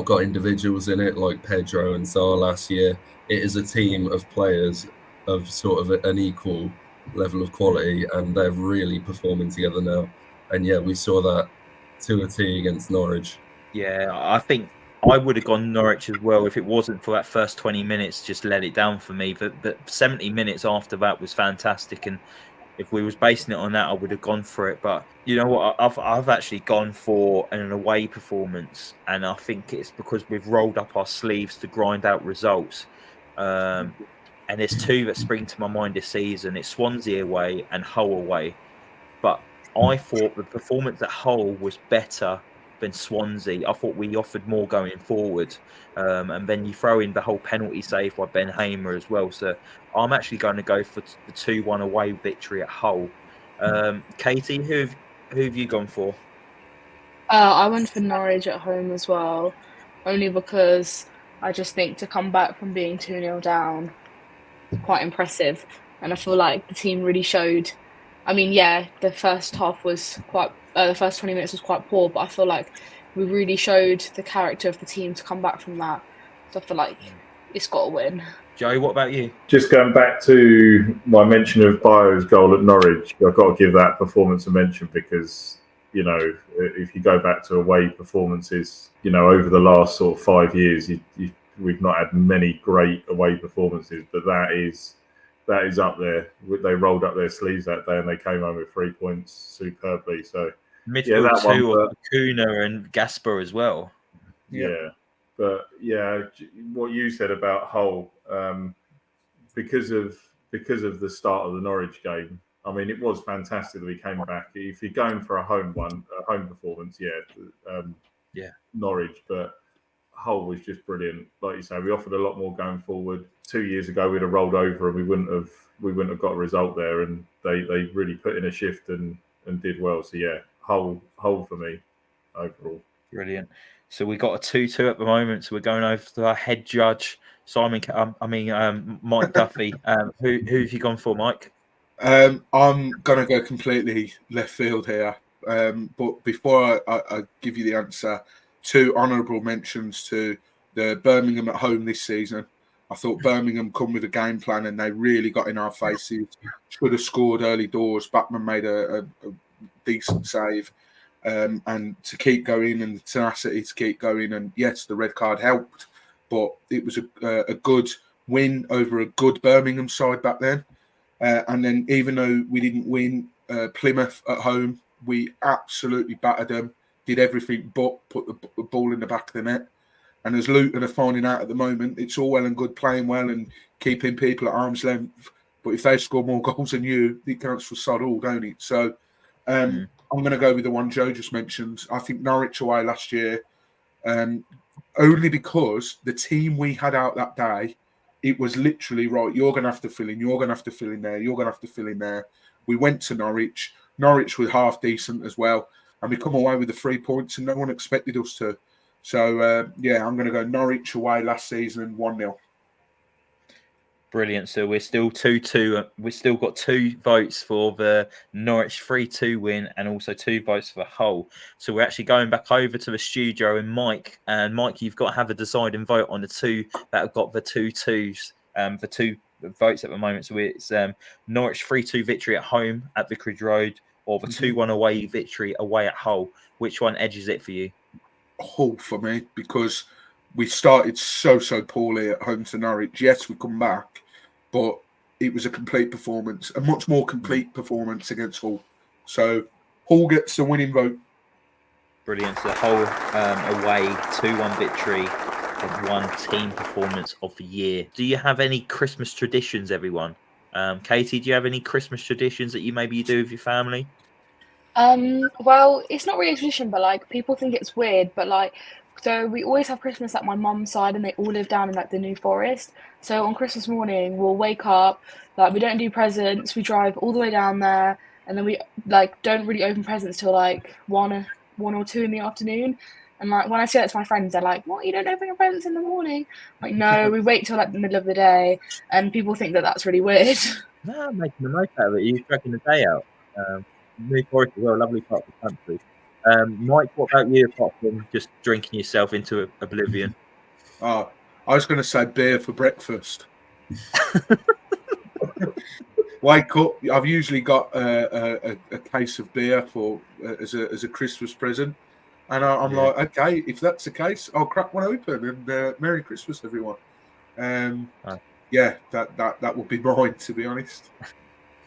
got individuals in it like Pedro and Saar last year. It is a team of players of sort of an equal level of quality, and they're really performing together now. And yeah, we saw that to a T against Norwich. Yeah, I think I would have gone Norwich as well if it wasn't for that first 20 minutes. Just let it down for me. But 70 minutes after that was fantastic, and if we was basing it on that, I would have gone for it. But you know what? I've actually gone for an away performance, and I think it's because we've rolled up our sleeves to grind out results. And there's two that spring to my mind this season. It's Swansea away and Hull away. But I thought the performance at Hull was better than Swansea. I thought we offered more going forward. And then you throw in the whole penalty save by Ben Hamer as well. So I'm actually going to go for the 2-1 away victory at Hull. Caity, who have you gone for? I went for Norwich at home as well, only because I just think to come back from being 2-0 down is quite impressive. And I feel like the team really showed. I mean, yeah, the first half was the first 20 minutes was quite poor, but I feel like we really showed the character of the team to come back from that. So I feel like it's got to win. Joe, what about you? Just going back to my mention of Bio's goal at Norwich, I've got to give that performance a mention because, you know, if you go back to away performances, you know, over the last sort of 5 years, we've not had many great away performances, but that is up there. They rolled up their sleeves that day and they came home with 3 points superbly. So Midfield two of Kuna and Gasper as well. Yeah, but yeah, what you said about Hull, because of the start of the Norwich game, I mean, it was fantastic that we came back. If you're going for a home performance, Norwich, but Hull was just brilliant. Like you say, we offered a lot more going forward. 2 years ago, we'd have rolled over and we wouldn't have got a result there. And they really put in a shift and did well. So yeah, Hull for me overall. Brilliant. So we got a 2-2 at the moment. So we're going over to our head judge, Mike Duffy. Who have you gone for, Mike? I'm gonna go completely left field here. But before I give you the answer, 2 honourable mentions to the Birmingham at home this season. I thought Birmingham come with a game plan and they really got in our faces. Should have scored early doors. Backman made a decent save. And to keep going and the tenacity to keep going. And yes, the red card helped, but it was a good win over a good Birmingham side back then. And then even though we didn't win Plymouth at home, we absolutely battered them, did everything but put the ball in the back of the net. And as Luton are finding out at the moment, it's all well and good playing well and keeping people at arm's length. But if they score more goals than you, it counts for sod all, don't it? So I'm going to go with the one Joe just mentioned. I think Norwich away last year, only because the team we had out that day, it was literally, right, you're going to have to fill in, you're going to have to fill in there, you're going to have to fill in there. We went to Norwich. Norwich was half decent as well. And we come away with the 3 points and no one expected us to. So, I'm going to go Norwich away last season 1-0. Brilliant. So we're still 2-2. We've still got 2 votes for the Norwich 3-2 win and also 2 votes for Hull. So we're actually going back over to the studio and Mike, you've got to have a deciding vote on the 2 that have got the 2-2s, the 2 votes at the moment. So it's Norwich 3-2 victory at home at Vicarage Road or the 2-1 away victory away at Hull. Which one edges it for you? Hull for me, because we started so poorly at home to Norwich. Yes, we come back, but it was a complete performance, a much more complete performance against Hull. So Hull gets the winning vote. Brilliant. So Hull away 2-1 victory, have won team performance of the year. Do you have any Christmas traditions, everyone? Caity, do you have any Christmas traditions that you do with your family? Well, it's not really a tradition, but like people think it's weird, but like, so we always have Christmas at my mum's side, and they all live down in like the New Forest. So on Christmas morning, we'll wake up, like we don't do presents, we drive all the way down there, and then we like don't really open presents till like 1 or 2 in the afternoon. And like when I say that to my friends, they're like, "What? You don't open your presents in the morning?" I'm like, no, we wait till like the middle of the day, and people think that that's really weird. No, I'm making the most out of it. You're dragging the day out. New Forest as well, lovely part of the country. Mike, what about you, apart from just drinking yourself into oblivion? I was going to say beer for breakfast. Wake up. I've usually got a case of beer for as a Christmas present, and I'm like, okay, if that's the case, I'll crack one open and Merry Christmas, everyone. Yeah, that would be mine, to be honest.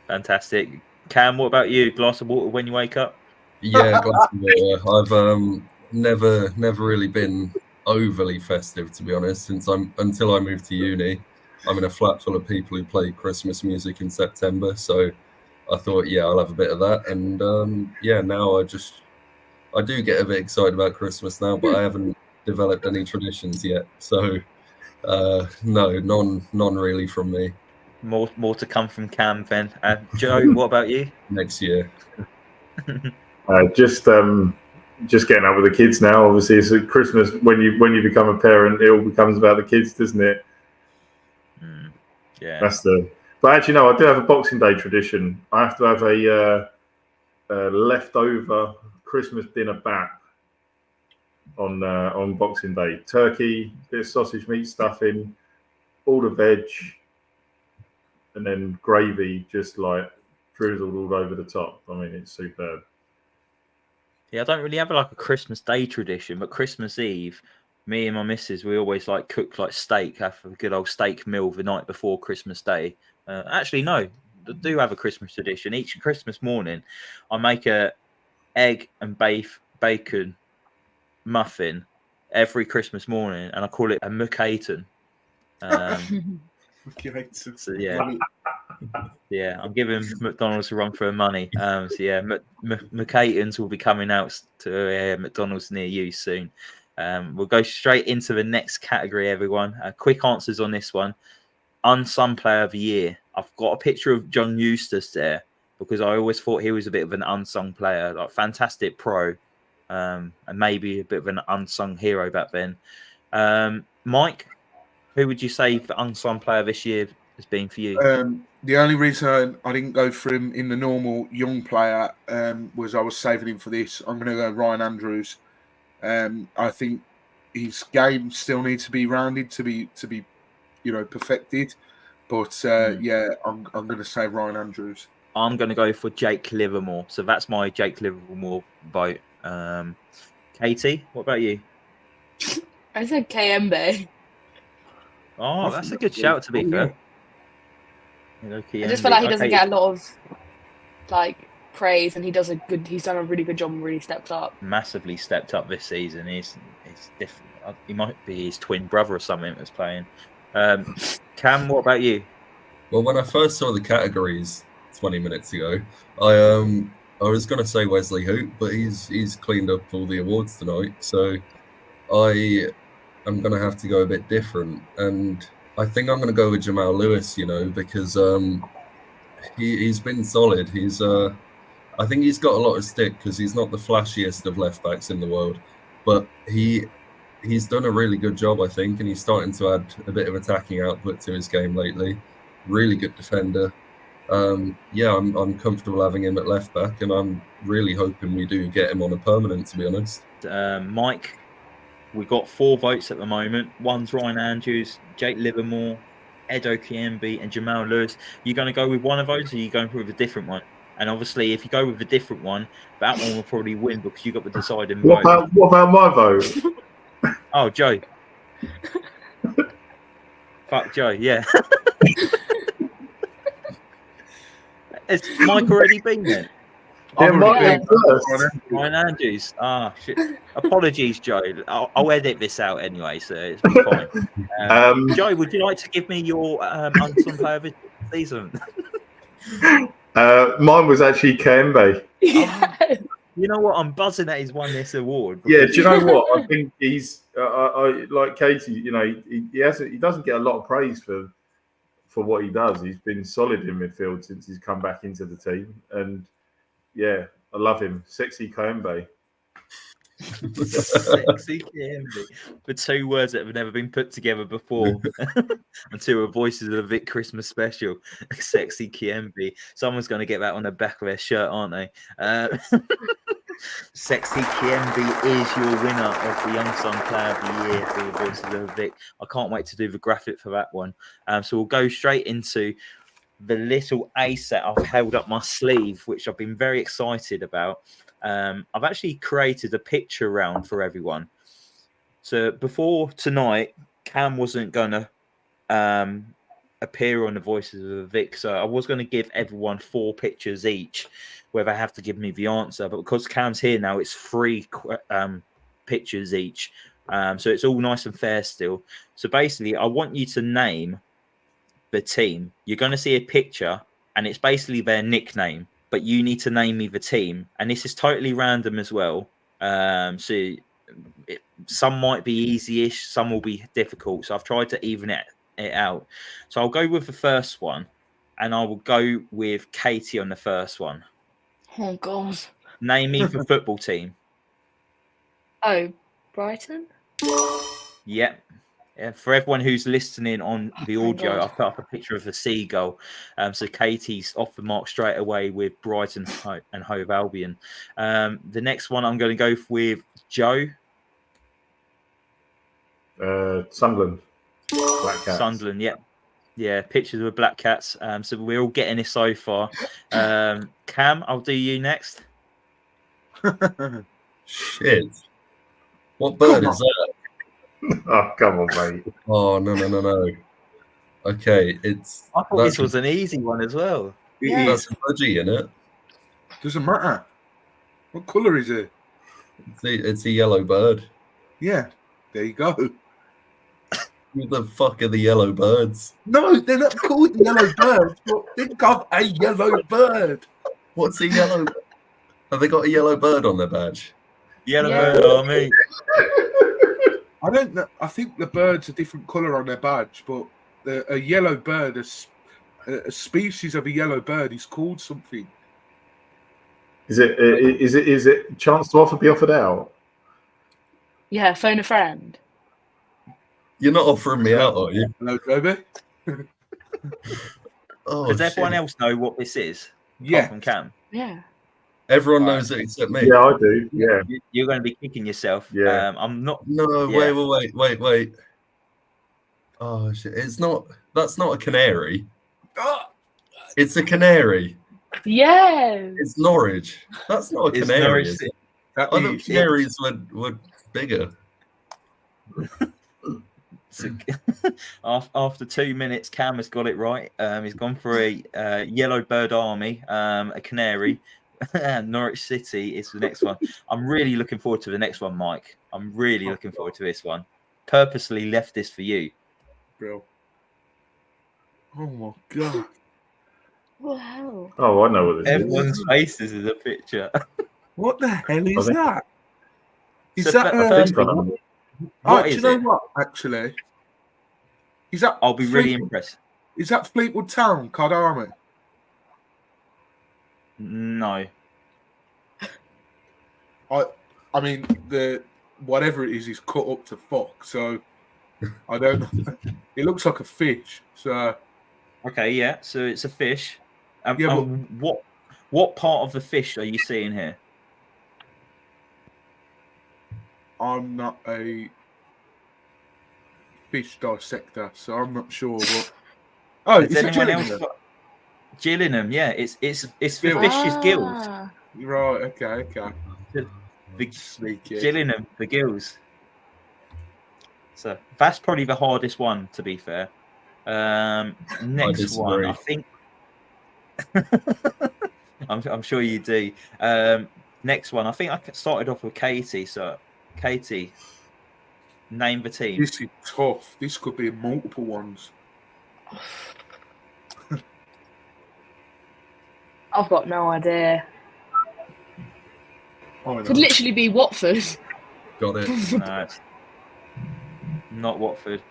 Fantastic. Cam, what about you? Glass of water when you wake up? Yeah, glass of water. I've never really been overly festive, to be honest, until I moved to uni. I'm in a flat full of people who play Christmas music in September, so I thought, I'll have a bit of that. And now I do get a bit excited about Christmas now, but I haven't developed any traditions yet. So no, none really from me. More to come from Cam then. Joe, what about you? Next year. Just getting up with the kids now. Obviously, it's Christmas. When you become a parent, it all becomes about the kids, doesn't it? Yeah. But actually, no. I do have a Boxing Day tradition. I have to have a leftover Christmas dinner back on Boxing Day. Turkey, bit of sausage meat stuffing, all the veg, and then gravy just like drizzled all over the top. I mean, it's superb. Yeah, I don't really have like a Christmas Day tradition, but Christmas Eve, me and my missus, we always like cook like steak, have a good old steak meal the night before Christmas Day. Actually, no, I do have a Christmas tradition. Each Christmas morning, I make a egg and bacon muffin every Christmas morning, and I call it a Aiton. So yeah, I'm giving McDonald's a run for their money. McAitons will be coming out to McDonald's near you soon. We'll go straight into the next category, everyone. Quick answers on this one. Unsung Player of the Year. I've got a picture of John Eustace there because I always thought he was a bit of an unsung player, like fantastic pro, and maybe a bit of an unsung hero back then. Mike, who would you say the unsung player this year has been for you? The only reason I didn't go for him in the normal young player was I was saving him for this. I'm going to go Ryan Andrews. I think his game still needs to be rounded to be perfected. But I'm going to say Ryan Andrews. I'm going to go for Jake Livermore. So that's my Jake Livermore vote. Caity, what about you? I said KMB. Oh, that's a good shout, to be fair. I just feel like he doesn't get a lot of praise, and he's done a really good job and really stepped up. Massively stepped up this season. He's different. He might be his twin brother or something that's playing. Cam, what about you? Well, when I first saw the categories 20 minutes ago, I was going to say Wesley Hoot, but he's cleaned up all the awards tonight, so I'm going to have to go a bit different, and I think I'm going to go with Jamal Lewis, because he's been solid. I think he's got a lot of stick because he's not the flashiest of left backs in the world, but he's done a really good job, I think, and he's starting to add a bit of attacking output to his game lately. really good defender. Yeah, I'm comfortable having him at left back, and I'm really hoping we do get him on a permanent, to be honest. Mike, we've got 4 votes at the moment. One's Ryan Andrews, Jake Livermore, Edo Kiembe, and Jamal Lewis. You going to go with one of those, or are you going with a different one? And obviously, if you go with a different one, that one will probably win because you got the deciding vote. What about my vote? Oh, Joe. Fuck Joe, yeah. Has Mike already been there? Yeah, Mike first. Ryan Andrews. Ah, shit. Apologies, Joe. I'll edit this out anyway, so it's fine. Joe, would you like to give me your unsung player of the season? Mine was actually Kembe. Yeah. You know what? I'm buzzing that he's won this award. Yeah, do you know what? I think he's I like Caity. You know, he doesn't get a lot of praise for what he does. He's been solid in midfield since he's come back into the team, and yeah, I love him. Sexy Kembe. Sexy Kiembe. The 2 words that have never been put together before. And 2 are voices of the Vic Christmas Special. Sexy Kiembe. Someone's going to get that on the back of their shirt, aren't they? Sexy Kiembe is your winner of the Unsung Player of the Year for the voices of Vic. I can't wait to do the graphic for that one. So we'll go straight into the little ace that I've held up my sleeve, which I've been very excited about. I've actually created a picture round for everyone. So before tonight, Cam wasn't going to appear on the Voices of Vic, so I was going to give everyone 4 pictures each, where they have to give me the answer. But because Cam's here now, it's 3 pictures each. So it's all nice and fair still. So basically, I want you to name the team. You're going to see a picture, and it's basically their nickname. But you need to name me the team, and this is totally random as well. Some might be easy-ish, some will be difficult. So I've tried to even it out. So I'll go with the first one, and I will go with Caity on the first one. Oh God. Name me the football team. Oh, Brighton. Yep. Yeah, for everyone who's listening on the audio, God. I've put up a picture of a seagull. So Katie's off the mark straight away with Brighton and Hove Albion. The next one I'm going to go with Joe. Sunderland. Black Cats. Sunderland, yep. Yeah, pictures of Black Cats. So we're all getting this so far. Cam, I'll do you next. Shit. What bird is that? Oh, come on, mate. Oh, no. Okay, it's... I thought this was an easy one as well. That's a budgie, isn't it? Doesn't matter. What colour is it? It's a yellow bird. Yeah, there you go. Who the fuck are the yellow birds? No, they're not called yellow birds. But think of a yellow bird. What's a yellow... Have they got a yellow bird on their badge? Yellow bird army. I don't know. I think the bird's a different colour on their badge, but a yellow bird, a species of a yellow bird, is called something. Is it chance to be offered out? Yeah, phone a friend. You're not offering me out, are you? Hello, baby. Oh, Does everyone else know what this is? Yeah. Apart from Cam. Yeah. Everyone knows it except me. Yeah, I do. Yeah. You're going to be kicking yourself. Yeah. I'm not. No, Yeah. wait. Oh shit! It's not. That's not a canary. It's a canary. Yes. It's Norwich. That's not a It's canary. Norwich Is it? That I thought is- canaries were bigger. So, after 2 minutes, Cam has got it right. He's gone for a yellow bird army, a canary. Norwich City is the next one. I'm really looking forward to the next one, Mike. I'm really looking forward to this one. Purposely left this for you. Bro. Oh my god. Wow. Oh, I know what this Everyone's is. faces is a picture. What the hell is think- that? Is So that first I of all, know. what do is you know it? what? Actually, is that? I'll be really Fleetwood- impressed. Is that Fleetwood Town Card Army? No. I mean, the whatever it is cut up to fuck. So I don't know. It looks like a fish. So Okay, yeah. So it's a fish. Yeah, What part of the fish are you seeing here? I'm not a fish dissector, so I'm not sure what. Oh, Has is it anyone else Gillingham? got Gillingham? Yeah, it's the Gillingham. fish's gills. Ah, Right, okay. The Sneaky. Gillingham, the gills. So that's probably the hardest one, to be fair. Next one, disagree. I think. I'm sure you do. Next one, I think I started off with Caity. So, Caity, name the team. This is tough. This could be multiple ones. I've got no idea. I Could know. literally be Watford. Got it. No, it's not Watford.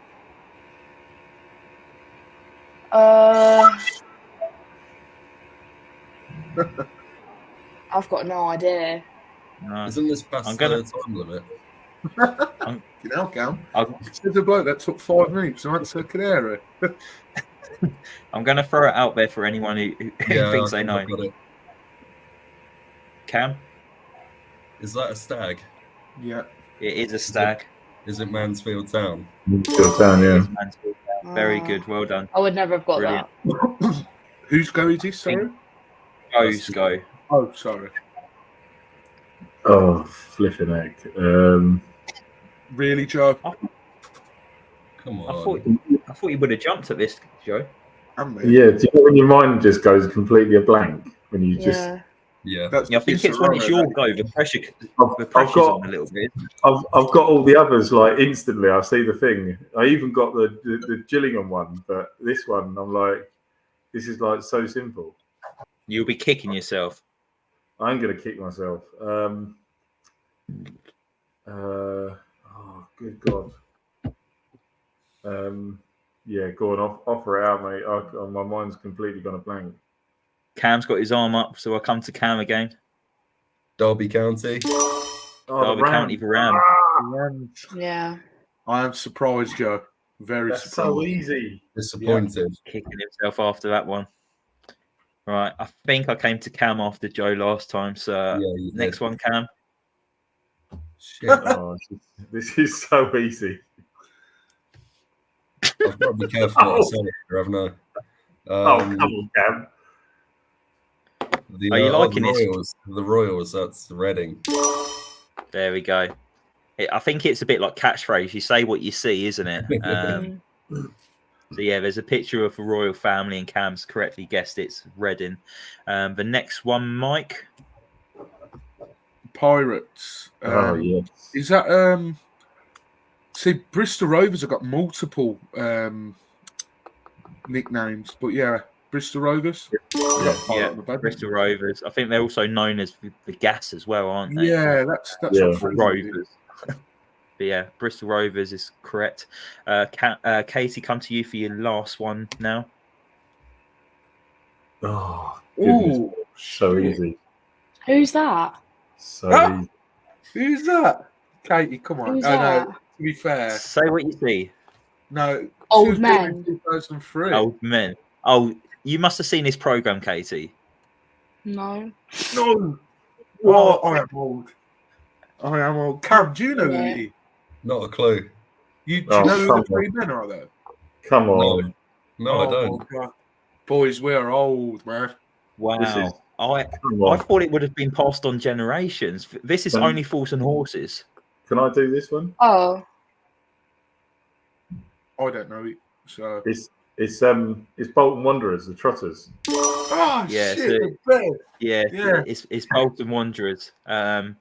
I've got no idea. No. Isn't this past I'm gonna- the time limit? You know, Cam. I'll- Said the bloke that took 5 minutes to answer Canary. I'm going to throw it out there for anyone who Yeah, thinks I they think know. I've got it. Cam, Is that a stag? Yeah. it is a stag. Is it Mansfield Town? Still down, It yeah. is Mansfield Town. Very Ah. good. Well done. I would never have got Brilliant. that. Whose go is this, sorry? Goes go. Oh, sorry. Oh, flipping heck. Really, Joe? Come I on. thought you would have jumped at this, Joe. Am I? Yeah, do you know when your mind just goes completely a blank? When you just. Yeah. Yeah. That's Yeah, I think it's when it's your go. The pressure's got- on a little bit. I've got all the others like instantly. I see the thing. I even got the Gillingham one, but this one, I'm like, this is like so simple. You'll be kicking yourself. I'm gonna kick myself. Oh, good God. Yeah, go on, offer it out, mate. My mind's completely gone a blank. Cam's got his arm up, so I'll come to Cam again. Derby County. Oh, Derby the County for Ram. Rams. Yeah. I am surprised, Joe. Very That's surprised. so easy. Disappointed. Kicking himself after that one. Right, I think I came to Cam after Joe last time. So Yeah, you did. next one, Cam. Shit. Oh, this is so easy. I've got to be careful what I say here, haven't I? Oh, come on, Cam. Are you liking the this? Royals? The Royals, that's Reading. There we go. I think it's a bit like catchphrase. You say what you see, isn't it? So yeah, there's a picture of the royal family, and Cam's correctly guessed it's Reading. The next one, Mike. Pirates. Oh, yeah. Is that see, Bristol Rovers have got multiple nicknames, but yeah, Bristol Rovers. Yeah, Bristol Rovers. I think they're also known as the Gas as well, aren't they? Yeah, that's Yeah. what For Rovers. But yeah, Bristol Rovers is correct. Caity, come to you for your last one now. Oh, goodness. Ooh, So shit. easy. Who's that? So Ah! easy. Who's that? Caity, come on. Who's No, that? to be fair, Say what you see. no. Old she was born men. in 2003. Old men. Oh, you must have seen this program, Caity. No. No. Well, I am old. I am old. Cam, do you know who Yeah. it is? Not a clue. Do you Oh, know who come the three men are, though? Come on. No, I don't. my God. Boys, we are old, man. Wow. This is- I Come on. thought it would have been passed on generations. This is only Fools and Horses. Can I do this one? Oh. I don't know it. So. It's Bolton Wanderers, the Trotters. Oh, Yeah, shit. so- the bed. Yeah, Yeah. it's Bolton Wanderers. Oh,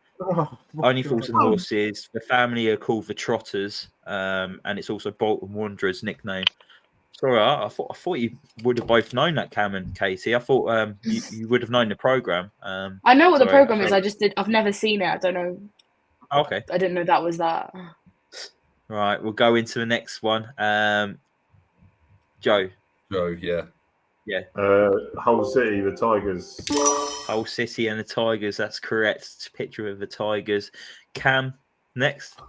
my Only God. Fools and Horses. The family are called the Trotters, and it's also Bolton Wanderers' nickname. Sorry, I thought you would have both known that, Cam and Caity. I thought you would have known the program. I know what the Sorry, program I is. think- I've never seen it. I don't know. Okay, I didn't know that was that. right. We'll go into the next one. Joe, Joe, yeah. Hull City, the Tigers. Hull City and the Tigers. That's correct. Picture of the Tigers. Cam, next.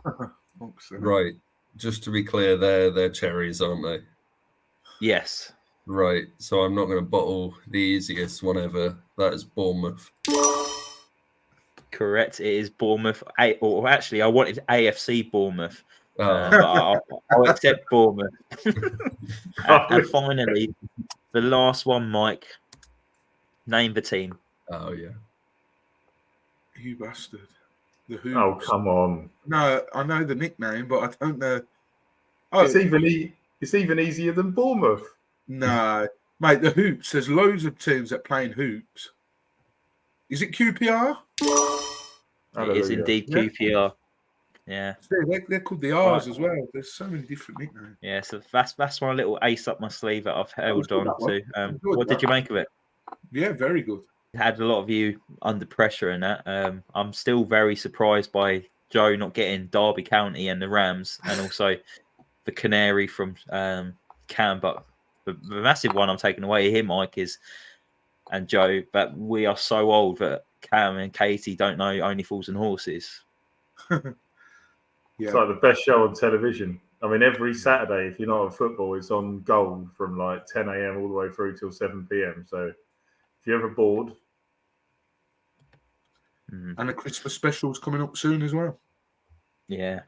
Fuck's sake. Right. Just to be clear, they're cherries, aren't they? Yes. Right, so I'm not going to bottle the easiest one ever. That is Bournemouth. Correct. It is Bournemouth. Or actually, I wanted AFC Bournemouth, Oh, but I'll accept Bournemouth. and finally, the last one, Mike. Name the team. oh yeah. You bastard. The Who. Oh, come on. No, I know the nickname, but I don't know. Oh, It's even easier than Bournemouth. no. Mate, the Hoops. There's loads of teams that play in Hoops. Is it QPR? It is indeed Yeah. QPR. Yeah. They're called the R's as well. There's so many different nicknames. Yeah, so that's my little ace up my sleeve that I've held good, on that one. to. What did you make of it? Yeah, very good. Had a lot of you under pressure in that. I'm still very surprised by Joe not getting Derby County and the Rams, and also the Canary from Cam. But the massive one I'm taking away here, Mike, and Joe, that we are so old that Cam and Caity don't know Only Fools and Horses. It's like the best show on television. I mean, every Saturday, if you're not at football, it's on Gold from like 10 a.m. all the way through till 7 p.m. So if you're ever bored. And the Christmas special's coming up soon as well. Yeah.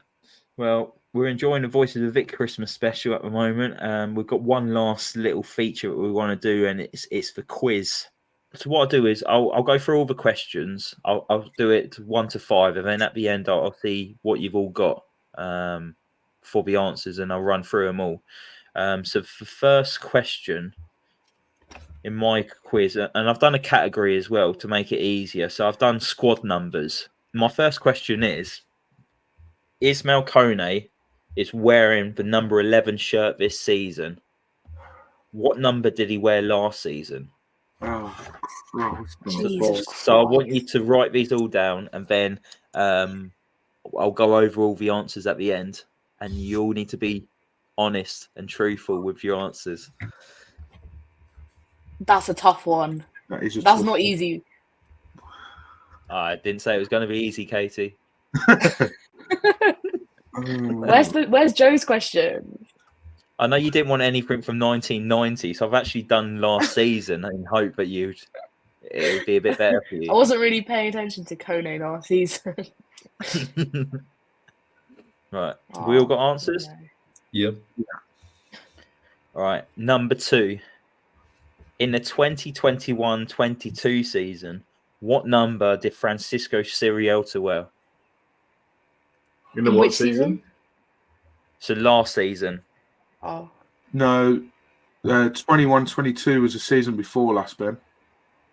Well, we're enjoying the Voices of Vic Christmas Special at the moment. We've got one last little feature that we want to do, and it's the quiz. So what I'll do is I'll go through all the questions. I'll do it 1 to 5, and then at the end I'll see what you've all got for the answers, and I'll run through them all. So for the first question in my quiz, and I've done a category as well to make it easier. So I've done squad numbers. My first question is Ismail Kone is wearing the number 11 shirt this season. What number did he wear last season? Oh, Jesus. So I want you to write these all down, and then I'll go over all the answers at the end, and you all need to be honest and truthful with your answers. That's a tough one. That's not easy. I didn't say it was going to be easy, Caity. Where's Joe's question? I know you didn't want anything from 1990, so I've actually done last season in hope that it would be a bit better for I you. wasn't really paying attention to Kone last season. Right. We all got answers? No. Yep. All right. Number 2. In the 2021-22 season, what number did Francisco Sirielta wear? In the In what which season? So last season. Oh, No, 21-22 was the season before last, Ben.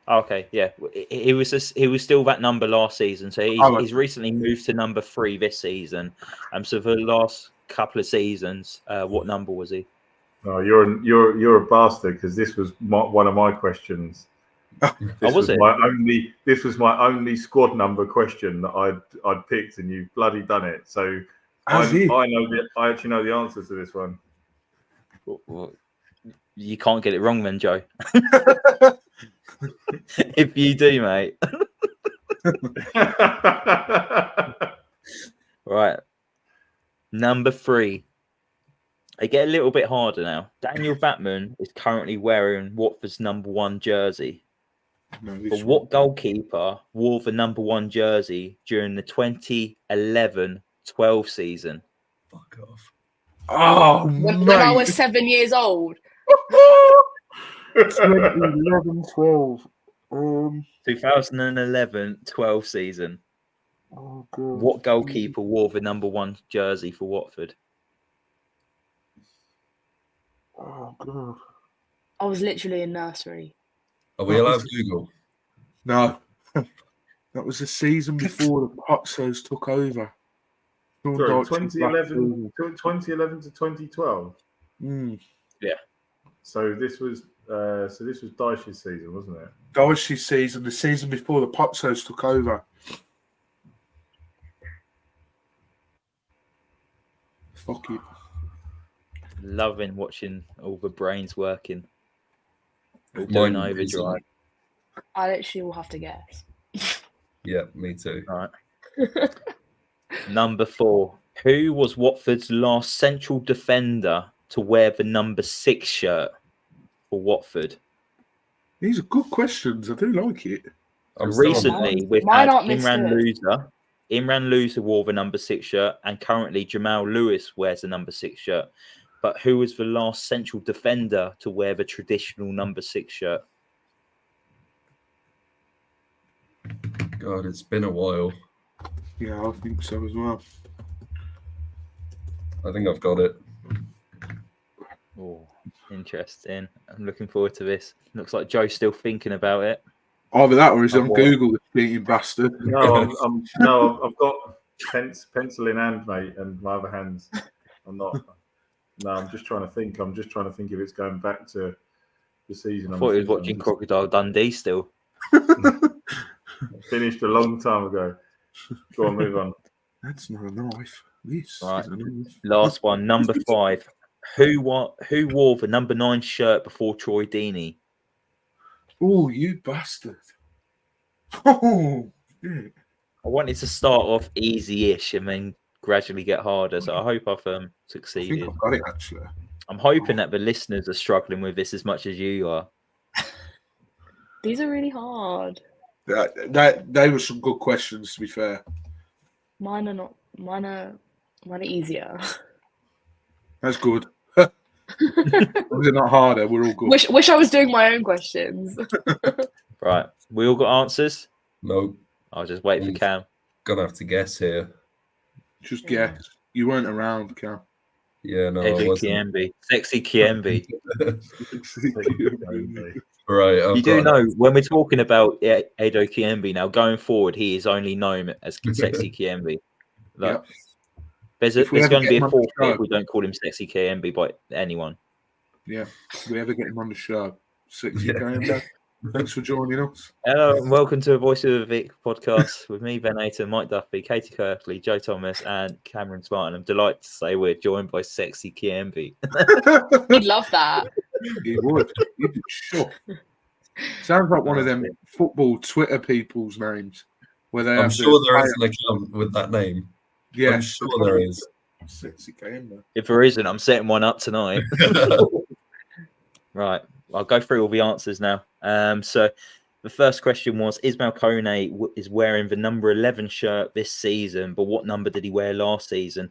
Okay, yeah, he was still that number last season, so he's recently moved to number 3 this season. So for the last couple of seasons, what number was he? Oh, you're a bastard because this was one of my questions. This was my only squad number question that I'd picked, and you've bloody done it. So I actually know the answer to this one. Well, you can't get it wrong then, Joe. If you do, mate. Right. Number 3. They get a little bit harder now. Daniel Batman is currently wearing Watford's number 1 jersey. But what goalkeeper wore the number 1 jersey during the 2011-12 season? Fuck off. Oh, when I was 7 years old. 2011-12. 2011-12 season. Oh, God. What goalkeeper wore the number 1 jersey for Watford? Oh, God. I was literally in nursery. Are we allowed Google? No. That was the season before the Potsos took over. Sorry, 2011 to 2012. Yeah. So this was Dyche's season, wasn't it? Dyche's season, the season before the Potsos took over. Fuck it. Loving watching all the brains working. All Mine going overdrive. I literally will have to guess. Yeah, me too. All right. Number 4. Who was Watford's last central defender to wear the number 6 shirt? for Watford? These are good questions. I do like it. I'm still on Recently, mine. we've Mine had aren't mixed Imran in. Loser. Imran Loser wore the number 6 shirt, and currently Jamal Lewis wears the number 6 shirt. But who was the last central defender to wear the traditional number 6 shirt? God, it's been a while. Yeah, I think so as well. I think I've got it. Oh, interesting. I'm looking forward to this. Looks like Joe's still thinking about it. Either that or he's on what? Google, the cheating bastard. No, I've got pencil in hand, mate, and my other hands. I'm not. No, I'm just trying to think. I'm just trying to think if it's going back to the season. I thought he was watching Crocodile Dundee still. Finished a long time ago. Go on, move on. That's not a knife. This Right. is a knife. Last one, number 5. Who wore the number 9 shirt before Troy Deeney? Oh, you bastard. Oh, shit. I wanted to start off easy-ish and then gradually get harder, so I hope I've I think succeeded. I've got it, actually. I'm hoping that the listeners are struggling with this as much as you are. These are really hard. They were some good questions, to be fair. Mine are not. Mine are easier. That's good. They're not harder. We're all good. Wish I was doing my own questions. Right, we all got answers? No, I'll just wait for Cam. gonna have to guess here. Just guess. You weren't around, Cam. Yeah, no, I Edo wasn't. Kiembe. Sexy Kiembe. Right, I've You do got know, when we're talking about Edo Kiembe now, going forward, he is only known as Sexy Kiembe. Like, Yep. there's If we going ever to get be him a on the forfeit show. if we don't call him Sexy Kiembe by anyone. Yeah. If we ever get him on the show. 60 game. Thanks for joining us. Hello and welcome to the Voice of the Vic podcast with me, Ben Aiton, Mike Duffy, Caity Kirley, Joe Thomas, and Cameron Spartan. I'm delighted to say we're joined by Sexy Kiembe. You'd love that. He would. He'd be shook. Sounds like one of them football Twitter people's names. Where they I'm have sure the there is an account with that name. Yeah. I'm sure there is. 60k in there. If there isn't, I'm setting one up tonight. Right, I'll go through all the answers now. So the first question was, Ismail Kone is wearing the number 11 shirt this season, but what number did he wear last season?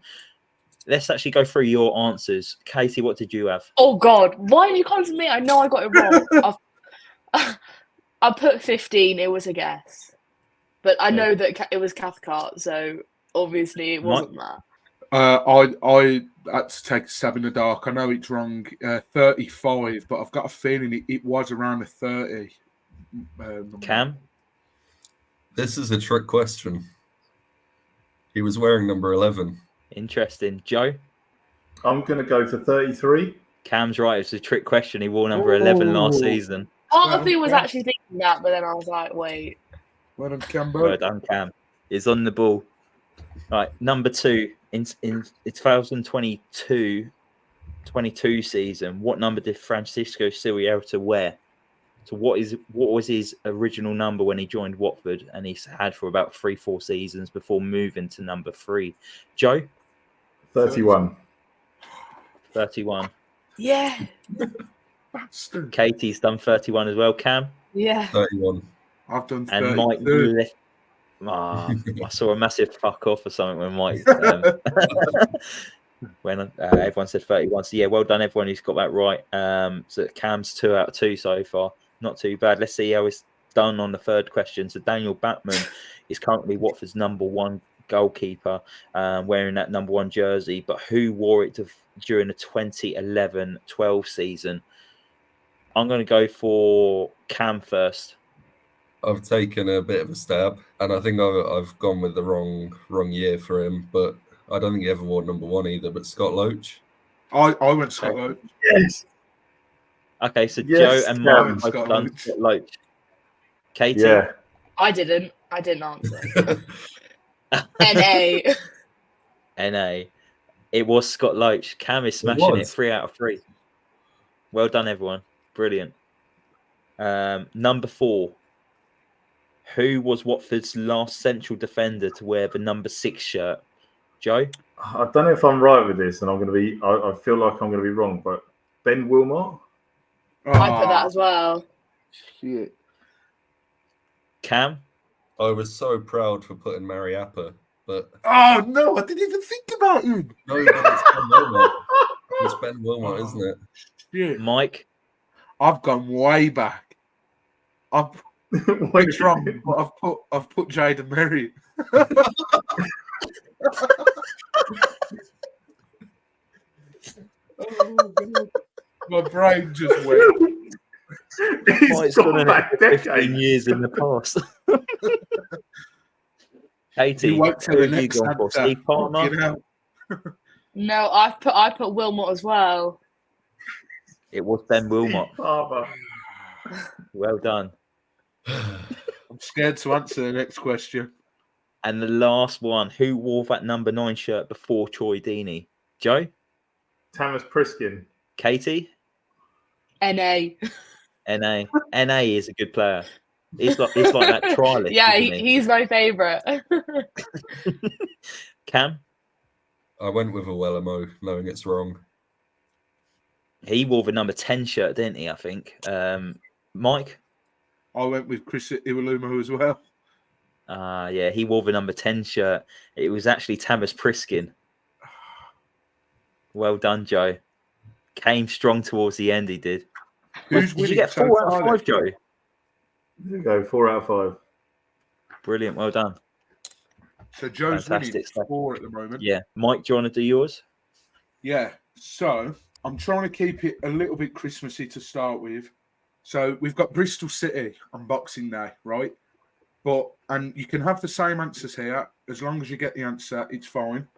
Let's actually go through your answers. Caity, what did you have? Oh God, why did you come to me? I know I got it wrong. I put 15. It was a guess, but I know that it was Cathcart, so obviously it wasn't that. I had to take a stab in the dark. I know it's wrong. 35, but I've got a feeling it was around the 30. Cam? This is a trick question. He was wearing number 11. Interesting. Joe? I'm going to go for 33. Cam's right. It's a trick question. He wore number 11 last Ooh. season. Part of me was actually thinking that, but then I was like, wait. Well done, Cambo. Well done, Cam. He's on the ball. Right, number 2. In 2022 season, what number did Francisco Silviera wear? So what was his original number when he joined Watford, and he's had for about 3-4 seasons before moving to number 3? Joe? 31. 31. Yeah. Bastard. Katie's done 31 as well. Cam? Yeah. 31. I've done And 32. Mike left. I saw a massive fuck off or something when Mike when everyone said 31. So yeah, well done everyone who's got that right. So Cam's 2 out of 2 so far. Not too bad. Let's see how it's done on the third question. So Daniel Batman is currently Watford's number 1 goalkeeper, wearing that number 1 jersey. But who wore it during the 2011-12 season? I'm going to go for Cam first. I've taken a bit of a stab, and I think I've gone with the wrong year for him. But I don't think he ever wore number 1 either. But Scott Loach. I went Scott Loach. Yes. Okay, so Yes, Joe and Mark Scott both done Loach. Scott Loach. Katie? Yeah. I didn't answer. NA. NA. It was Scott Loach. Cam is smashing it. 3 out of 3. Well done, everyone. Brilliant. Number 4. Who was Watford's last central defender to wear the number 6 shirt? Joe? I don't know if I'm right with this, and I'm going to be. I feel like I'm going to be wrong, but Ben Wilmot. I put that as well. Shit. Cam? I was so proud for putting Mariappa, but Oh no, I didn't even think about him. no, but it's Ben Wilmot. It's Ben Wilmot, isn't it? Shit. Mike? I've gone way back. It's wrong, but I've put Jaden Merritt. Oh, God. My brain just went. He's gone back 15 decades. years in the past. You Katie, wait till who the have you next gone for? answer. Steve Palmer? You know. No, I put Wilmot as well. It was Ben Wilmot. Father. Well done. I'm scared to answer the next question. And the last one, who wore that number 9 shirt before Troy Deeney? Joe? Thomas Priskin. Katie? NA. NA. NA is a good player. It's like that trialist. Yeah, isn't he? he's my favourite. Cam? I went with Awelamo, knowing it's wrong. He wore the number 10 shirt, didn't he, I think? Mike? I went with Chris Iwalumo as well. Yeah, he wore the number 10 shirt. It was actually Thomas Priskin. Well done, Joe. Came strong towards the end, he did. Who's Did you get 4 out of 5, Joe? There you go, 4 out of 5. Brilliant, well done. So Joe's Fantastic winning stuff. 4 at the moment. Yeah. Mike, do you want to do yours? Yeah. So I'm trying to keep it a little bit Christmassy to start with. So we've got Bristol City on Boxing Day, right? And you can have the same answers here. As long as you get the answer, it's fine.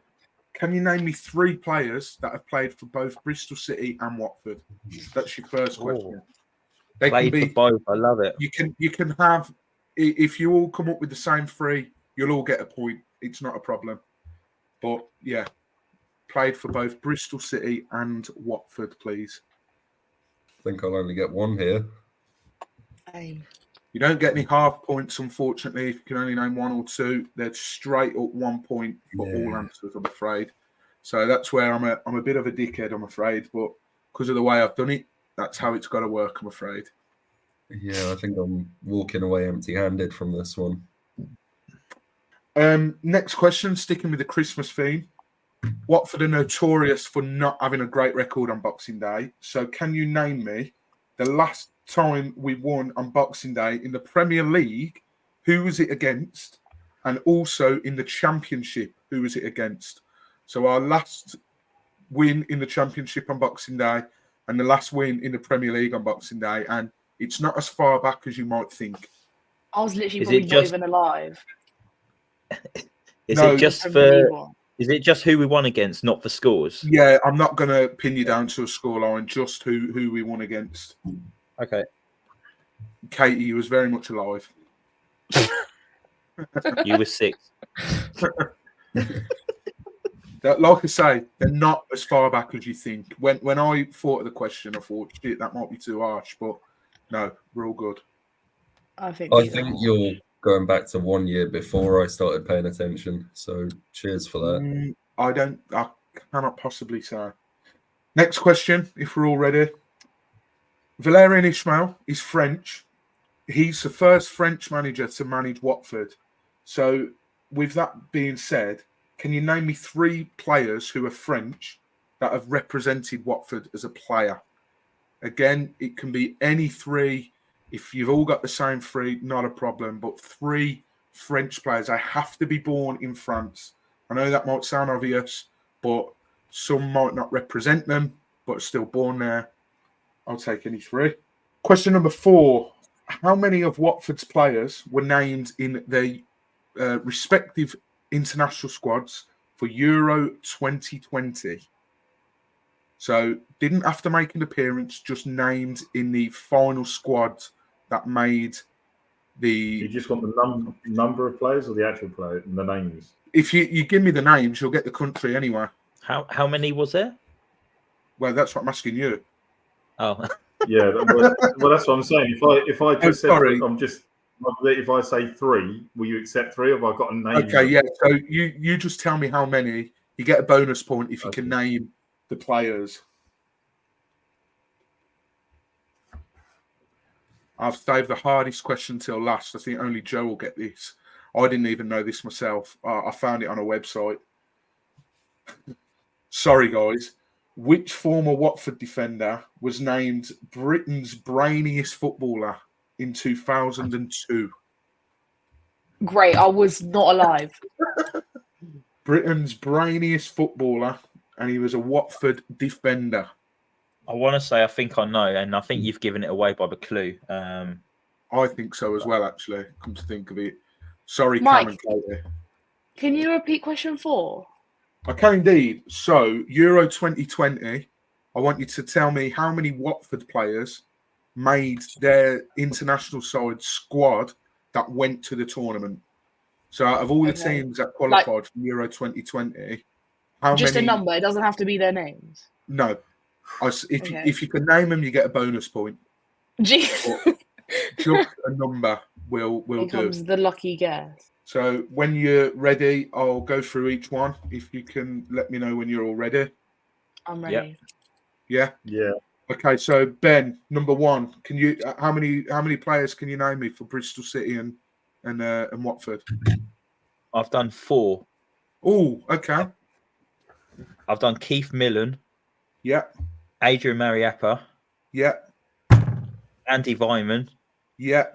Can you name me 3 players that have played for both Bristol City and Watford? That's your first question. They Played can be for both. I love it. You can have, if you all come up with the same 3, you'll all get a point. It's not a problem. But yeah, played for both Bristol City and Watford, please. I think I'll only get 1 here. Hey. You don't get any half points, unfortunately. If you can only name 1 or 2, they're straight up 1 point for all answers, I'm afraid. So that's where I'm a bit of a dickhead, I'm afraid. But because of the way I've done it, that's how it's got to work, I'm afraid. Yeah, I think I'm walking away empty-handed from this one. Next question, sticking with the Christmas theme. Watford are notorious for not having a great record on Boxing Day. So can you name me the last time we won on Boxing Day in the Premier League? Who was it against? And also in the Championship, who was it against? So our last win in the Championship on Boxing Day and the last win in the Premier League on Boxing Day. And it's not as far back as you might think. I was literally Is probably it not just- even alive. Is No, it just Premier League for? one. Is it just who we won against, not for scores? Yeah, I'm not going to pin you down to a scoreline, just who we won against. Okay. Katie was very much alive. You were 6. Like I say, they're not as far back as you think. When I thought of the question, I thought, shit, that might be too harsh. But no, we're all good. I think you're going back to 1 year before I started paying attention. So cheers for that. I cannot possibly say. Next question, if we're all ready. Valérien Ismaël is French. He's the first French manager to manage Watford. So with that being said, can you name me 3 players who are French that have represented Watford as a player? Again, it can be any 3. If you've all got the same 3, not a problem. But 3 French players. They have to be born in France. I know that might sound obvious, but some might not represent them, but are still born there. I'll take any 3. Question number 4. How many of Watford's players were named in their respective international squads for Euro 2020? So didn't have to make an appearance, just named in the final squad that made the... You just want the number of players or the actual player, the names? If you give me the names, you'll get the country anyway. How many was there? Well, that's what I'm asking you. Oh, Yeah, well, that's what I'm saying. If I just said, sorry. if I say 3, will you accept 3? Or have I got a name? Okay, yeah. So you just tell me how many. You get a bonus point if you can name the players. I've saved the hardest question till last. I think only Joe will get this. I didn't even know this myself. I found it on a website. Sorry, guys. Which former Watford defender was named Britain's brainiest footballer in 2002? Great. I was not alive. Britain's brainiest footballer, and he was a Watford defender. I want to say I think I know, and I think you've given it away by the clue. I think so as well, actually, come to think of it. Sorry, Mike. Cam and Katie. Can you repeat question 4? I can indeed. So, Euro 2020, I want you to tell me how many Watford players made their international side squad that went to the tournament. So, out of all the teams that qualified for Euro 2020, how just many... a number. It doesn't have to be their names. No. If you can name them, you get a bonus point. Jeez. Just a number will Here do. comes the lucky guess. So when you're ready, I'll go through each one. If you can let me know when you're all ready. I'm ready. Yeah? Yeah. Okay, so Ben, number 1, can you how many players can you name me for Bristol City and Watford? I've done 4. Oh, okay. I've done Keith Millen, Yeah. Adrian Mariappa, Yeah. Andy Vyman, Yeah.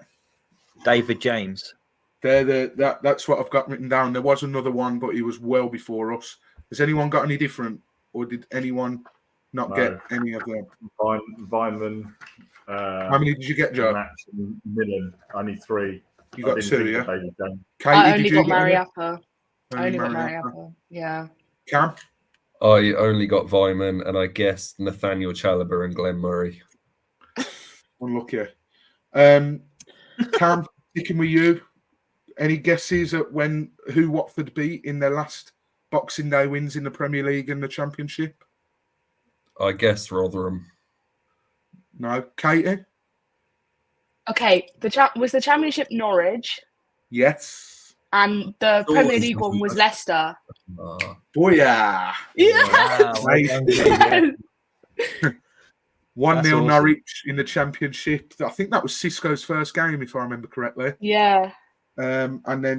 David James. That's what I've got written down. There was another one, but he was well before us. Has anyone got any different, or did anyone not get any of them? Vyman. How many did you get, Joe? Max and Millen. Only 3. You got 2, yeah? Katie, I only got Mariappa. I only got Mariappa. Yeah. Cam? I only got Vyman, and I guessed Nathaniel Chalobah and Glenn Murray. Unlucky. Cam, sticking with you. Any guesses at who Watford beat in their last Boxing Day wins in the Premier League and the Championship? I guess Rotherham. No. Katie? Okay. Was the Championship Norwich? Yes. And the Premier League one was Leicester. Booyah! Yeah. Wow. 1-0 awesome. Norwich in the Championship. I think that was Cisco's first game, if I remember correctly. Yeah. And then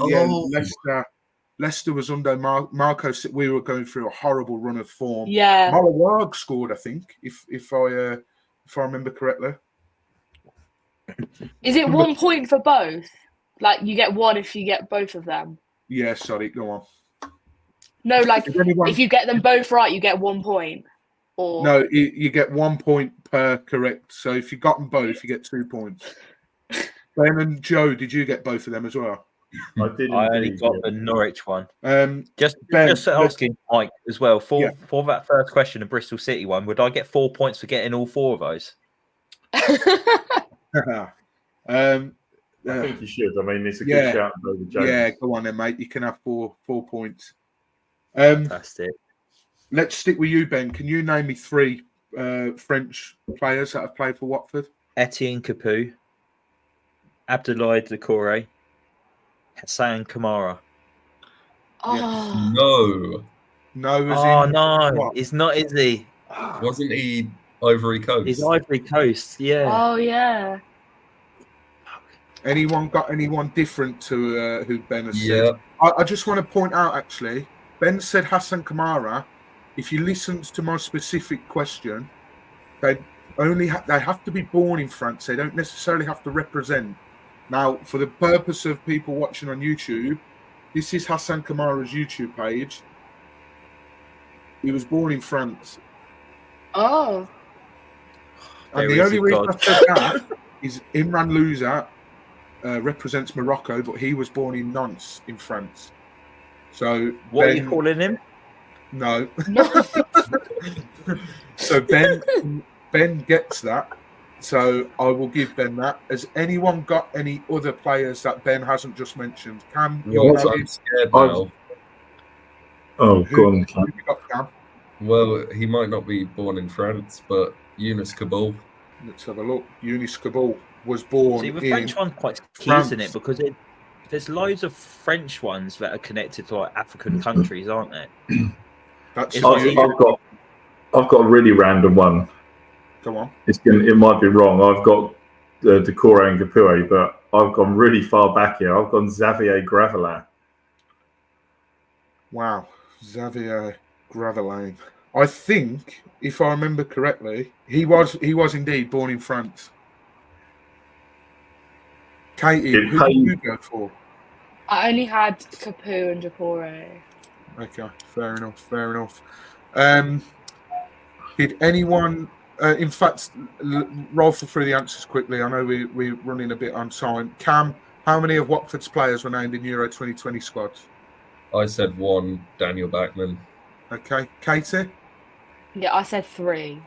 Leicester was under Marco. We were going through a horrible run of form. Yeah. Malawag scored, I think, if I remember correctly. Is it 1 point for both? Like you get 1 if you get both of them? Yeah, sorry, go on. No, like if you get them both right, you get 1 point. Or no, you get 1 point per correct. So if you got them both, you get 2 points. Ben and Joe, did you get both of them as well? I did. I only got the Norwich one. Just Ben, asking Mike as well for that first question, the Bristol City one. Would I get 4 points for getting all 4 of those? I think you should. I mean, it's a good shout. Yeah, go on then, mate. You can have 4 points. Fantastic. Let's stick with you, Ben. Can you name me 3 French players that have played for Watford? Etienne Capoue, Abdoulaye Doucouré, Hassan Kamara. Oh No, it's not, is he? Wasn't he Ivory Coast? He's Ivory Coast, yeah. Oh yeah. Anyone got anyone different to who Ben has said? I just want to point out, actually, Ben said Hassan Kamara. If you listen to my specific question, they have to be born in France. They don't necessarily have to represent. Now, for the purpose of people watching on YouTube, this is Hassan Kamara's YouTube page. He was born in France. Oh. And the only reason I said that is Imran Louza represents Morocco, but he was born in Nantes in France. So what are you calling him? No. So Ben gets that. So I will give Ben that. Has anyone got any other players that Ben hasn't just mentioned? Cam, I'm scared now. Oh, go on, Cam. Who you got, Cam? Well, he might not be born in France, but Younes Kaboul. Let's have a look. Younes Kaboul was born See, the in French one's quite key, France. isn't it? Because there's loads of French ones that are connected to like African countries, aren't there? That's I've got a really random one. Go on. It might be wrong. I've got Decore and Capue, but I've gone really far back here. I've gone Xavier Gravelin. Wow, Xavier Gravelin. I think, if I remember correctly, he was indeed born in France. Katie, who did you go for? I only had Capu and Decore. Okay, fair enough. Did anyone, in fact, roll through the answers quickly? I know we're running a bit on time. Cam, how many of Watford's players were named in Euro 2020 squads? I said 1, Daniel Backman. Okay, Katie? Yeah, I said 3.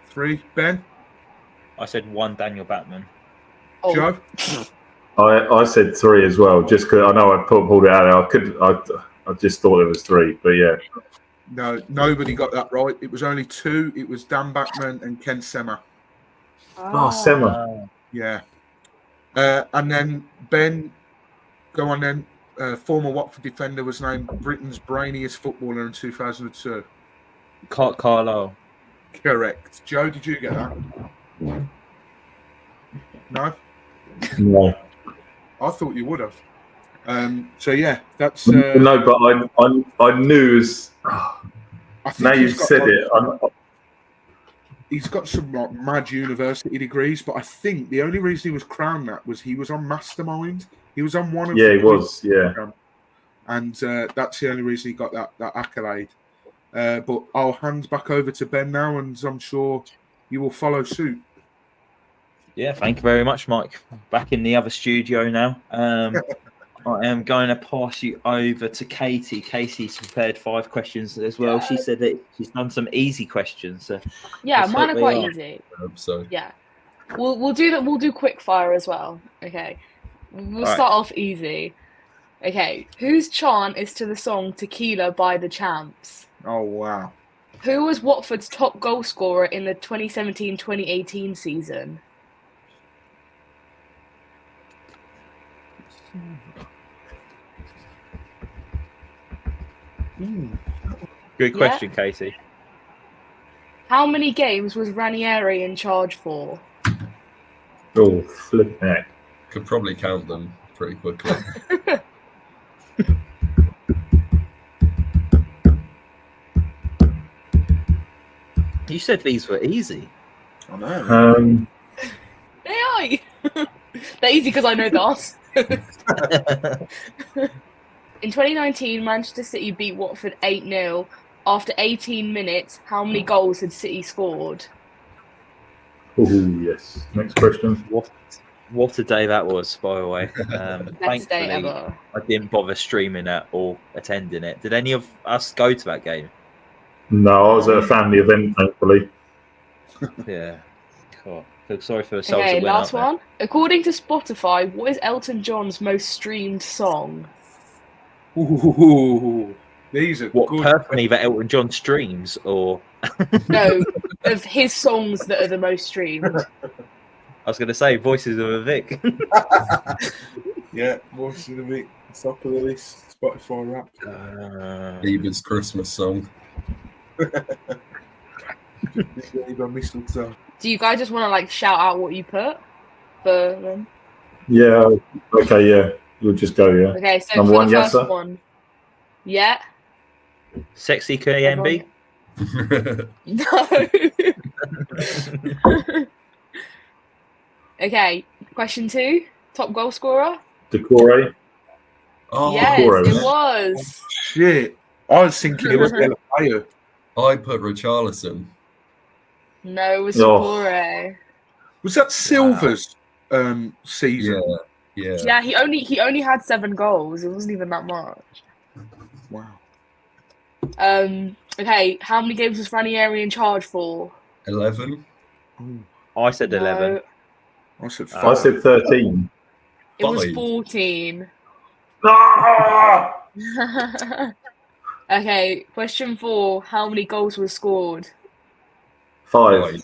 3, Ben? I said 1, Daniel Batman. Oh. Joe? I said 3 as well, just because I know I pulled it out there. I just thought it was 3, but yeah. No, nobody got that right. It was only 2. It was Dan Backman and Ken Sema. Oh, Sema. Yeah. And then Ben, go on then. Former Watford defender was named Britain's brainiest footballer in 2002. Carlo. Correct. Joe, did you get that? No? No. I thought you would have. So yeah, that's. No, but I knew as. I think Now you've said it. He's got some like, mad university degrees, but I think the only reason he was crowned that was he was on Mastermind. He was on one of. Yeah, he was. Yeah. And that's the only reason he got that accolade. But I'll hand back over to Ben now, and I'm sure you will follow suit. Yeah, thank you very much, Mike. Back in the other studio now. I am going to pass you over to Katie. Katie's prepared 5 questions as well. She said that she's done some easy questions. So yeah, mine are quite easy. So yeah, we'll do that. We'll do quick fire as well. Okay, we'll start off easy. Okay, whose chant is to the song "Tequila" by the Champs? Oh wow! Who was Watford's top goal scorer in the 2017-2018 season? Good question, Katie. How many games was Ranieri in charge for? Oh, flip heck. could probably count them pretty quickly. You said these were easy. I know. They are. They're easy because I know the answer. In 2019, Manchester City beat Watford 8-0. After 18 minutes, how many goals had City scored? Oh, yes. Next question. What a day that was, by the way. Best day Thankfully, ever. I didn't bother streaming it or attending it. Did any of us go to that game? No, I was at a family event, thankfully. Yeah. Cool. Feel sorry for the souls Okay, that went last out one. According to Spotify, what is Elton John's most streamed song? Ooh, these are What, good. personally, that Elton John streams, or No, of his songs that are the most streamed. I was going to say Voices of a Vic. Yeah, what's in the big top of the list? Spotify rap. Bieber's Christmas song. Mistletoe. Do you guys just want to like shout out what you put for them? Yeah, okay, yeah. We'll just go, yeah. Okay, so Number for one, the yes, first sir. one, yeah. Sexy KMB. No. Okay, question 2. Top goal scorer? Decore. Oh, Yes, Decore, it yeah. was. Shit. I was thinking it was Delapayo. I put Richarlison. No, it was Oh. Decore. Was that Silver's season? Yeah. Yeah, he only had 7 goals. It wasn't even that much. Wow. Okay, how many games was Ranieri in charge for? 11. I said No, 11. I said I 5. said 13. it was 5. 14. Ah! Okay, question 4. How many goals were scored? 5.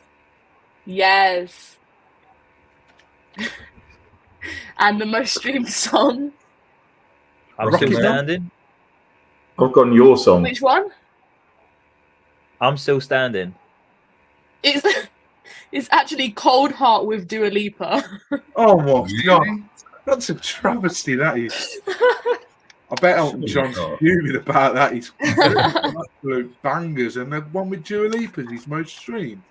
Yes. And the most streamed song? I'm Rocky still Mountain? standing. I've gone your song. Which one? I'm still standing. It's It's actually Cold Heart with Dua Lipa. Oh my god, Really? that's a travesty. That is. I bet Elton Surely John's not. fuming about that. He's absolute bangers, and the one with Dua Lipa's his most streamed.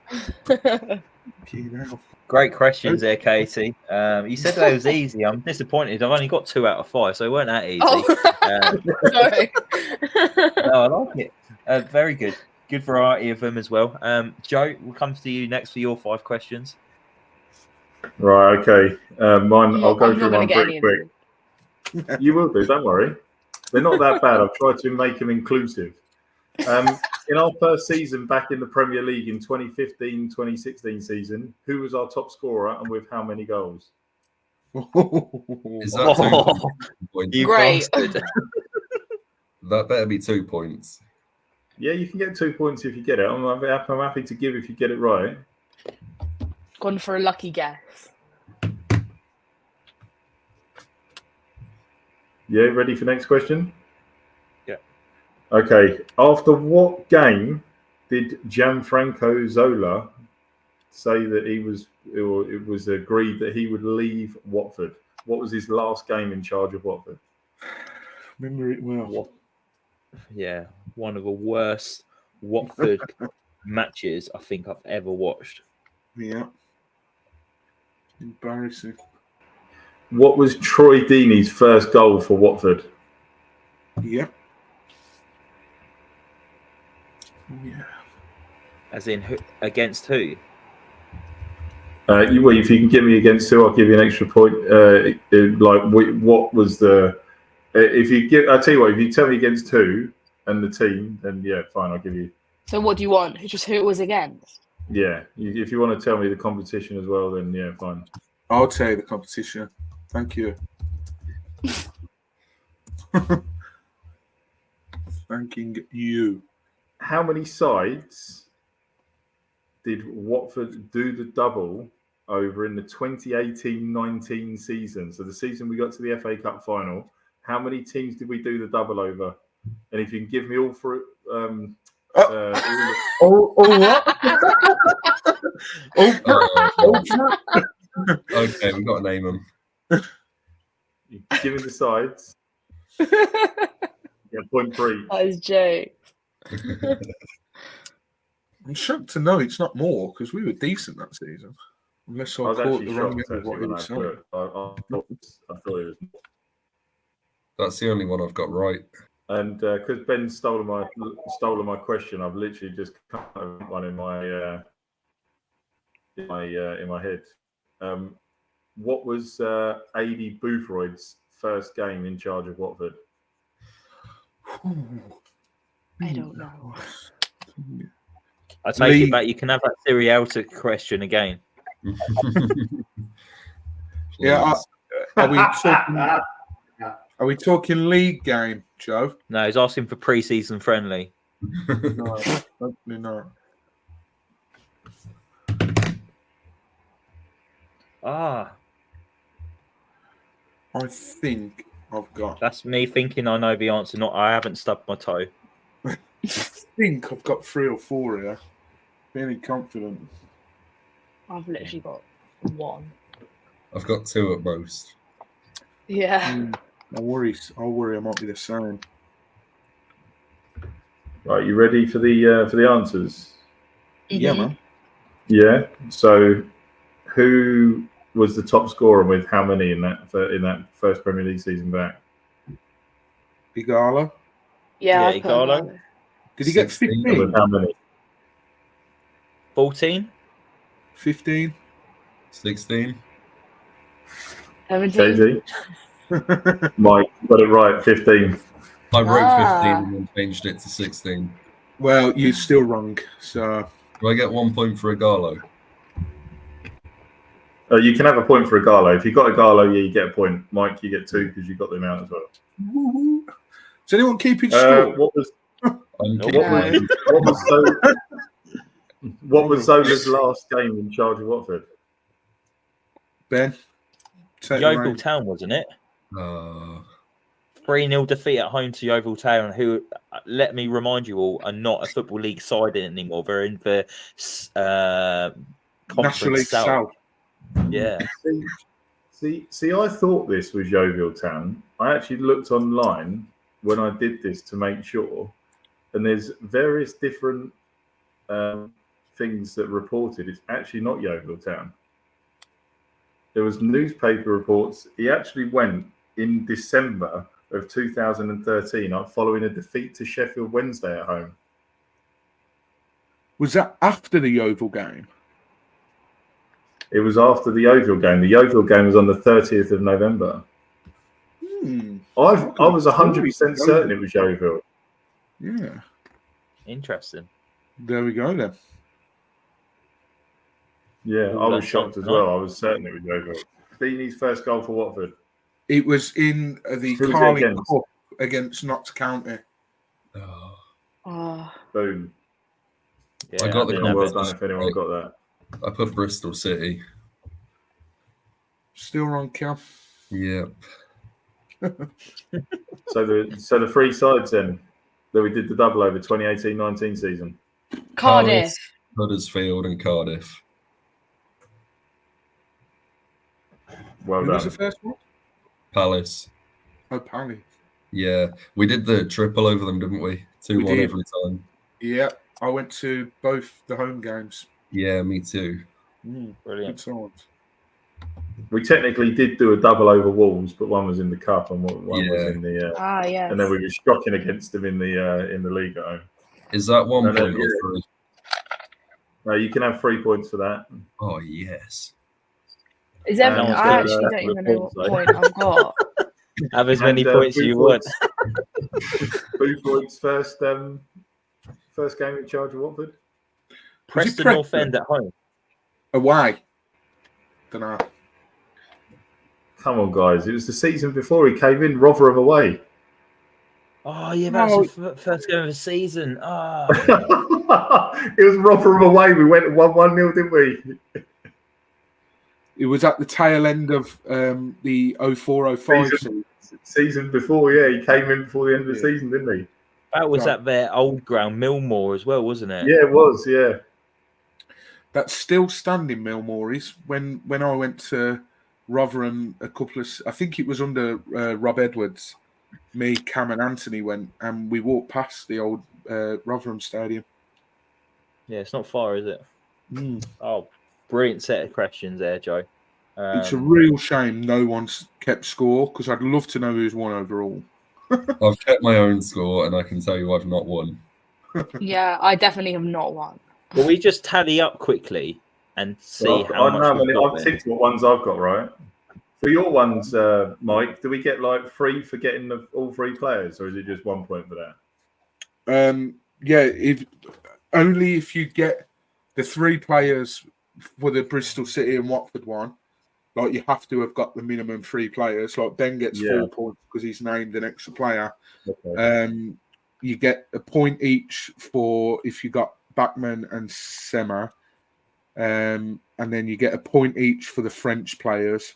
Great questions there, Katie. You said that was easy. I'm disappointed. I've only got 2 out of 5, so it weren't that easy. Sorry. No, I like it. Very good. Good variety of them as well. Joe, we'll come to you next for your 5 questions. Right, okay. Mine. I'll go I'm through not mine gonna get pretty any of quick. them. You will do, don't worry. They're not that bad. I've tried to make them inclusive. In our first season back in the Premier League in 2015-2016 season, who was our top scorer and with how many goals? Is that 2 points? You Great. bastard. That better be 2 points. Yeah, you can get 2 points if you get it. I'm happy to give if you get it right. Gone for a lucky guess. Yeah, ready for next question? Yeah. Okay. After what game did Gianfranco Zola say that it was agreed that he would leave Watford? What was his last game in charge of Watford? Remember it well. Yeah, one of the worst Watford matches I think I've ever watched. Yeah. Embarrassing. What was Troy Deeney's first goal for Watford? Yeah. Yeah. As in, against who? Well, if you can give me against who, I'll give you an extra point. What was the? I'll tell you what. If you tell me against who and the team, then yeah, fine. I'll give you. So what do you want? Just who it was against? Yeah, if you want to tell me the competition as well, then yeah, fine. I'll tell you the competition. Thank you. Thanking you. How many sides did Watford do the double over in the 2018-19 season? So the season we got to the FA Cup final. How many teams did we do the double over? And if you can give me all for Okay, we've got to name them. give me the sides. Yeah, point 3. That is Jay. I'm shocked to know it's not more because we were decent that season. Unless I I was caught actually the wrong shocked end of what actually he when I was saw saying. it. I thought it was. That's the only one I've got right. And because Ben stole my question, I've literally just cut one in my head. What was A.D. Boothroyd's first game in charge of Watford? I don't know. I take it back. You can have that Sirialta question again. Yeah. Are we talking league game, Joe? No, he's asking for pre-season friendly. No, hopefully not. Ah, I think I've got. that's me thinking I know the answer. Not I haven't stubbed my toe. I think I've got 3 or 4 here. Feeling confident. I've literally got 1. I've got 2 at most. Yeah. I worry I might be the same. Right, you ready for the answers? Yeah, Mhm. man. Yeah. So, who was the top scorer with how many in that first Premier League season back? Igalo. Yeah, Yeah, I've put Igalo. Igalo. Did he get 16? 15? With how many? 14. 15? 16? 17. KZ? Mike got it right. 15. I wrote 15 Ah. and then changed it to 16. Well, you're still wrong. So Do I get 1 point for Igalo? You can have a point for Igalo. If you got Igalo, yeah, you get a point. Mike, you get 2 because you got the amount as well. woo-hoo. Does anyone keep it score? What was I'm No. keeping it. what was Zola's last game in charge of Watford? Ben? Take Yeovil the reins. Town, wasn't it? 3-0 3-0 defeat at home to Yeovil Town, who, let me remind you all, are not a Football League side anymore. They're in the National League South. Yeah. See, I thought this was Yeovil Town. I actually looked online when I did this to make sure, and there's various different things that reported it's actually not Yeovil Town. There was newspaper reports. He actually went in December of 2013 following a defeat to Sheffield Wednesday at home. Was that after the Yeovil game? It was after the Yeovil game. The Yeovil game was on the 30th of November. I was 100% certain it was Yeovil. Yeah. Interesting. There we go then. Yeah, I was shocked as well. I was certain it was Yeovil. Beanie's first goal for Watford. It was in the Carling Cup against Notts County. Oh. Boom. Yeah, I got the well done if anyone got that. I put Bristol City. Still wrong, Cal. Yeah. So the three sides then that we did the double over 2018-19 season. Cardiff. Huddersfield and Cardiff. Well Who done. was the first one? Palace. Oh, Pally. Yeah. We did the triple over them, didn't we? 2-1 every time. Yeah, I went to both the home games. Yeah, me too. Brilliant. Excellent. We technically did do a double over Wolves, but one was in the cup and one was Yeah. in the. Yes. And then we were shocking against them in the league at home. Is that 1 No, no, point or yeah. 3? No, you can have 3 points for that. Oh, yes. Is every, No, I actually don't even know what point I've got. Have as many points as you Boothroyd's- want. Boothroyd's first game in charge of Watford. Preston Preston? North End at home. Away. Don't know. Come on, guys! It was the season before he came in. Rotherham away. Oh, yeah, that's the first game of the season. It was Rotherham away. We went 1-0, didn't we? It was at the tail end of the 04-05 season before. Yeah, he came in before the end of the season, didn't he? That was at their old ground, Millmore, as well, wasn't it? Yeah, it was. Yeah. That's still standing, Millmore's. When I went to Rotherham I think it was under Rob Edwards, me, Cam and Anthony went, and we walked past the old Rotherham Stadium. Yeah, it's not far, is it? Oh, brilliant set of questions there, Joe. It's a real shame no one's kept score, because I'd love to know who's won overall. I've kept my own score, and I can tell you I've not won. Yeah, I definitely have not won. Will we just tally up quickly and see how much we've got I've then? ticked what ones I've got right. For your ones, Mike, do we get like 3 for getting all 3 players, or is it just 1 point for that? Yeah, only if you get the 3 players for the Bristol City and Watford one. Like, you have to have got the minimum 3 players. Like, Ben gets 4 points because he's named an extra player. Okay. You get a point each for if you got Bachmann and Sema. And then you get a point each for the French players.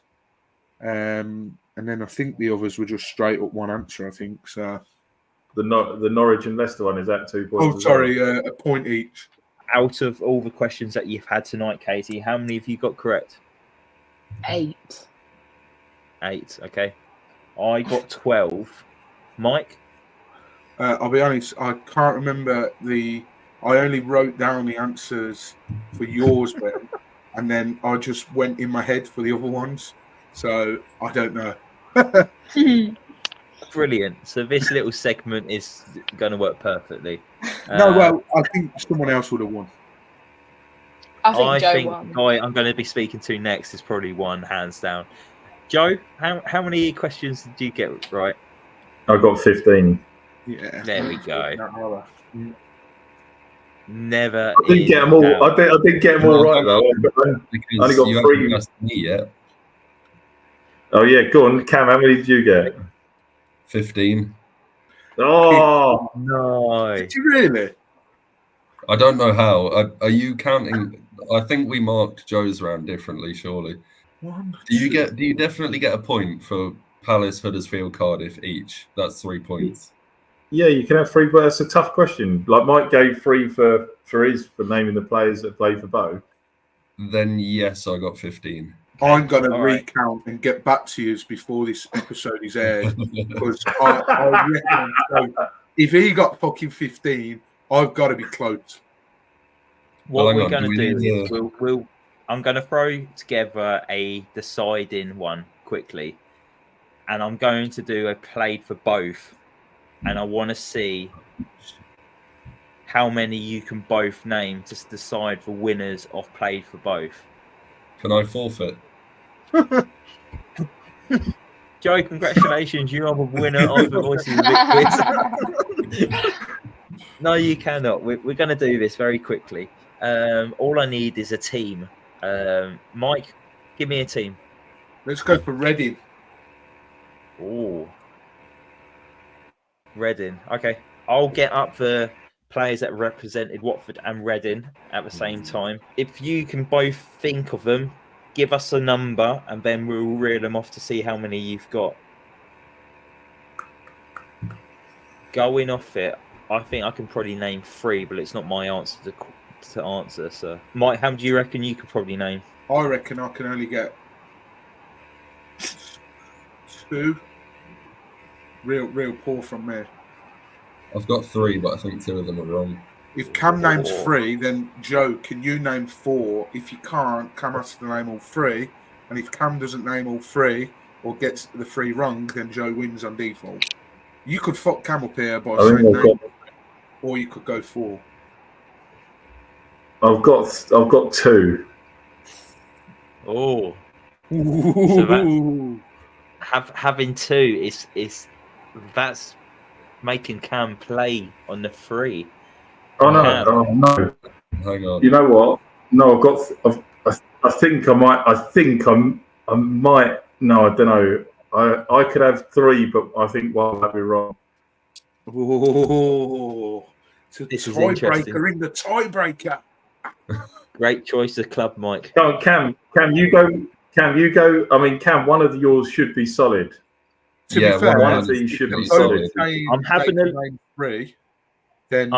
And then I think the others were just straight up one answer, I think. So The Norwich and Leicester one, is that 2 points? Oh, sorry, a point each. Out of all the questions that you've had tonight, Katie, how many have you got correct? 8. 8, okay. I got 12. Mike? I'll be honest, I can't remember I only wrote down the answers for yours, Ben, and then I just went in my head for the other ones. So I don't know. Brilliant. So this little segment is going to work perfectly. Well, I think someone else would have won. I think Joe the won. guy I'm going to be speaking to next is probably one, hands down. Joe, how many questions did you get right? I got 15. Yeah. There we go. Never. I didn't get them all. I didn't get them all right though. Because only got you 3. haven't asked me yet. Oh yeah, go on, Cam. How many did you get? 15. Oh No. Did you really? I don't know how. Are you counting? I think we marked Joe's round differently, surely. Do you definitely get a point for Palace, Huddersfield, Cardiff each? That's 3 points. yeah, you can have 3, but that's a tough question. Like Mike gave 3 for naming the players that played for Bow. Then yes, I got 15. I'm going to All right. recount and get back to you before this episode is aired because I reckon so if he got fucking 15, I've got to be close. What hang we're on, going do to we do need is I'm going to throw together a deciding one quickly, and I'm going to do a played for both, and I want to see how many you can both name to decide the winners of played for both. Can I forfeit? Joe, congratulations! You are the winner of the Voices of Vic quiz. No, you cannot. We're going to do this very quickly. All I need is a team. Mike, give me a team. Let's go for Reading. Oh, Reading. Okay, I'll get up the players that represented Watford and Reading at the same time. If you can both think of them, give us a number, and then we'll reel them off to see how many you've got. Going off it, I think I can probably name 3, but it's not my answer to answer. So, Mike, how do you reckon you could probably name? I reckon I can only get 2. Real poor from there. I've got 3, but I think 2 of them are wrong. If Cam names 3, then Joe, can you name 4? If you can't, Cam has to name all 3. And if Cam doesn't name all 3 or gets the 3 wrong, then Joe wins on default. You could fuck Cam up here by saying name, or you could go 4. I've got 2. Oh, so having 2 is that's making Cam play on the 3. Oh no! Oh no! Hang on. You know what? No, I think I might. I might. No, I don't know. I could have 3, but I think one might be wrong. Oh, it's a This is interesting. tiebreaker in the tiebreaker. Great choice of club, Mike. Come on, Cam, you go. Cam, you go. I mean, Cam, one of yours should be solid. To be fair, one of these should be if solid. I'm having a name 3, then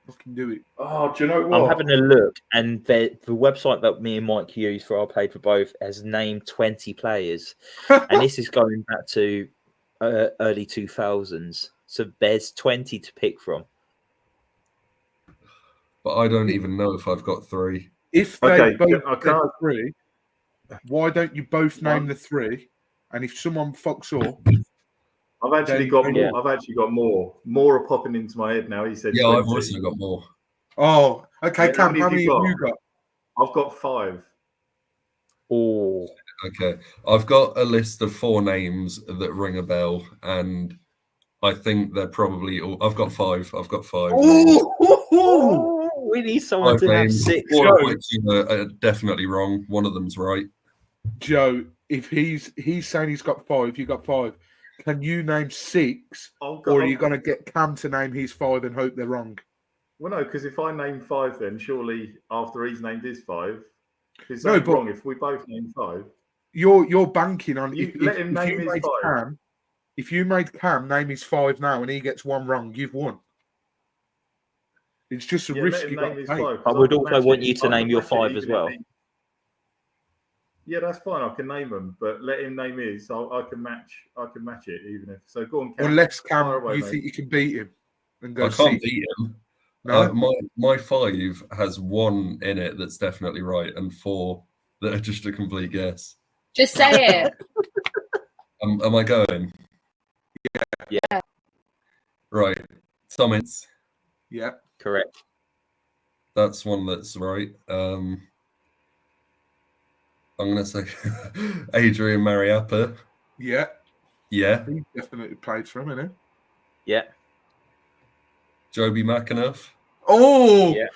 fucking do it. Oh, do you know what? I'm having a look, and the website that me and Mike use for our Played for Both has named 20 players, and this is going back to early 2000s. So there's 20 to pick from. But I don't even know if I've got 3. If they both I said can't. 3, why don't you both name the 3? And if someone fucks up, I've actually got more. Yeah. I've actually got more. More are popping into my head now. He said, Yeah, 20. I've also got more. oh, okay, Yeah, Cam, how many have you got? I've got 5. Oh, Okay, I've got a list of 4 names that ring a bell, and I think they're probably all. I've got 5. I've got 5. names. We need someone 5 to have names, 6. 4 of which are definitely wrong. One of them's right. Joe, if he's saying he's got 5, you got 5. Can you name 6, or are you going to get Cam to name his 5 and hope they're wrong? Well, no, because if I name 5, then surely after he's named his 5, it's No, but wrong if we both name 5. You're banking on You let him name his 5. If you made Cam name his 5 now and he gets 1 wrong, you've won. It's just a risk you got to take. I would also want you to name your 5 as well. Yeah, that's fine. I can name them, but let him name his. I can match. I can match it, even if. So go on, Cam. Unless Cam, away, you mate. think you can beat him and go. I can't 6. beat him. No, My 5 has 1 in it that's definitely right, and 4 that are just a complete guess. Just say it. Am I going? Yeah. Right. Thomas. yeah. Correct. That's one that's right. I'm going to say Adrian Mariappa. Yeah. Yeah. He definitely played for him, innit? Yeah. Joby McAnuff. Oh, Yeah.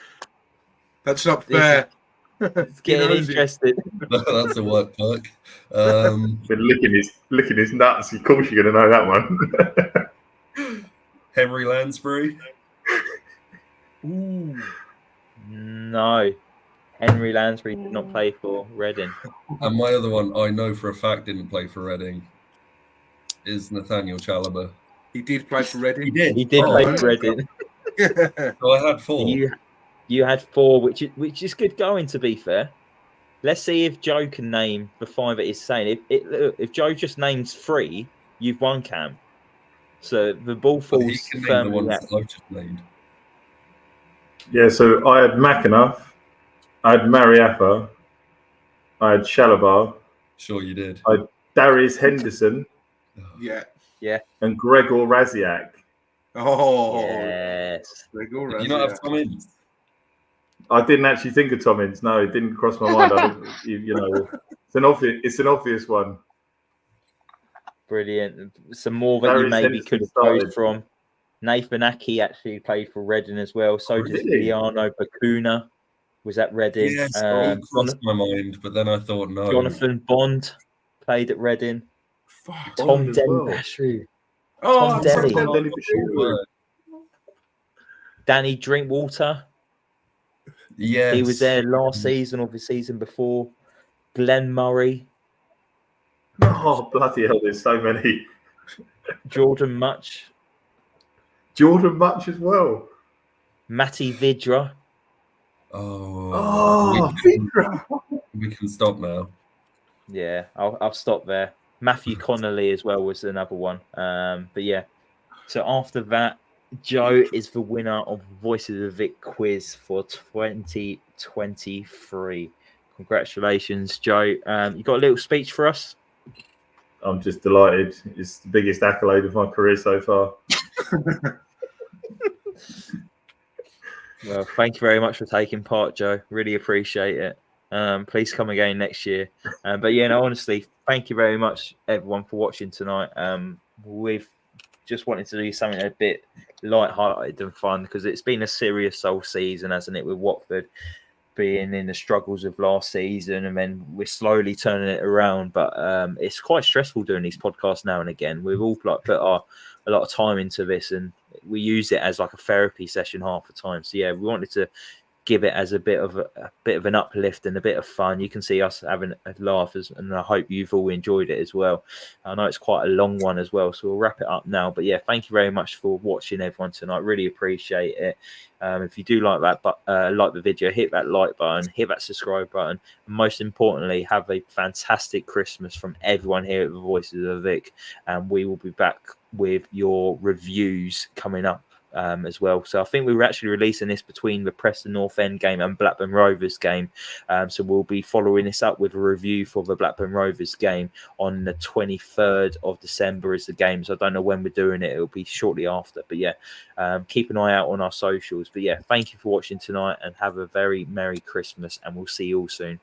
That's not fair. It's getting interested. That's a work perk. Been licking his nuts. Of course, you're going to know that one. Henry Lansbury. Ooh. No. Henry Lansbury did not play for Reading. And my other one, I know for a fact didn't play for Reading, is Nathaniel Chalobah. He did play for Reading. He did play for Reading. So I had 4. You had 4, which is good going, to be fair. Let's see if Joe can name the 5 it is saying. If Joe just names 3, you've won, Cam. So the ball But he falls can name the firmly ones out. that I've just named. Yeah, so I had Mackinac, I had Mariappa, I had Shalabar, Sure, you did. I had Darius Henderson, Yeah. and Gregor Raziak. Oh, Yes. Gregor Did you not have Raziak. Tom Ince? I didn't actually think of Tom Ince. No, it didn't cross my mind. You know, it's an obvious one. Brilliant. Some more that you Darius maybe Henderson could have started. chose from. Nathan Aki actually played for Reading as well. So does Really? Liano Bakuna was at Reading. Yes, it crossed my mind, but then I thought no. Jonathan Bond played at Reading. Fuck. Tom Bond as well. Delibashu. Oh, Tom Delly. Tom Delibashu. Danny Drinkwater. Yes. He was there last season or the season before. Glenn Murray. Oh, bloody hell, there's so many. Jordan Much. Jordan Much as well. Matty Vidra. Oh, we can stop now. Yeah, I'll stop there. Matthew Connolly as well was another one. But yeah, so after that, Joe is the winner of Voices of Vic quiz for 2023. Congratulations, Joe. You got a little speech for us? I'm just delighted. It's the biggest accolade of my career so far. Well, thank you very much for taking part, Joe. Really appreciate it. Please come again next year. But yeah, no, honestly, thank you very much, everyone, for watching tonight. We've just wanted to do something a bit light-hearted and fun because it's been a serious soul season, hasn't it, with Watford being in the struggles of last season, and then we're slowly turning it around. But it's quite stressful doing these podcasts now and again. We've all put a lot of time into this, and we use it as like a therapy session half the time. So yeah, we wanted to give it as a bit of an uplift and a bit of fun. You can see us having a laugh, and I hope you've all enjoyed it as well. I know it's quite a long one as well, so we'll wrap it up now. But yeah, thank you very much for watching, everyone, tonight. Really appreciate it. If you do like that, like the video, hit that like button, hit that subscribe button, and most importantly, have a fantastic Christmas from everyone here at the Voices of Vic. And we will be back with your reviews coming up as well. So I think we were actually releasing this between the Preston North End game and Blackburn Rovers game. So we'll be following this up with a review for the Blackburn Rovers game on the 23rd of December is the game. So I don't know when we're doing it. It'll be shortly after. But yeah, keep an eye out on our socials. But yeah, thank you for watching tonight and have a very Merry Christmas, and we'll see you all soon.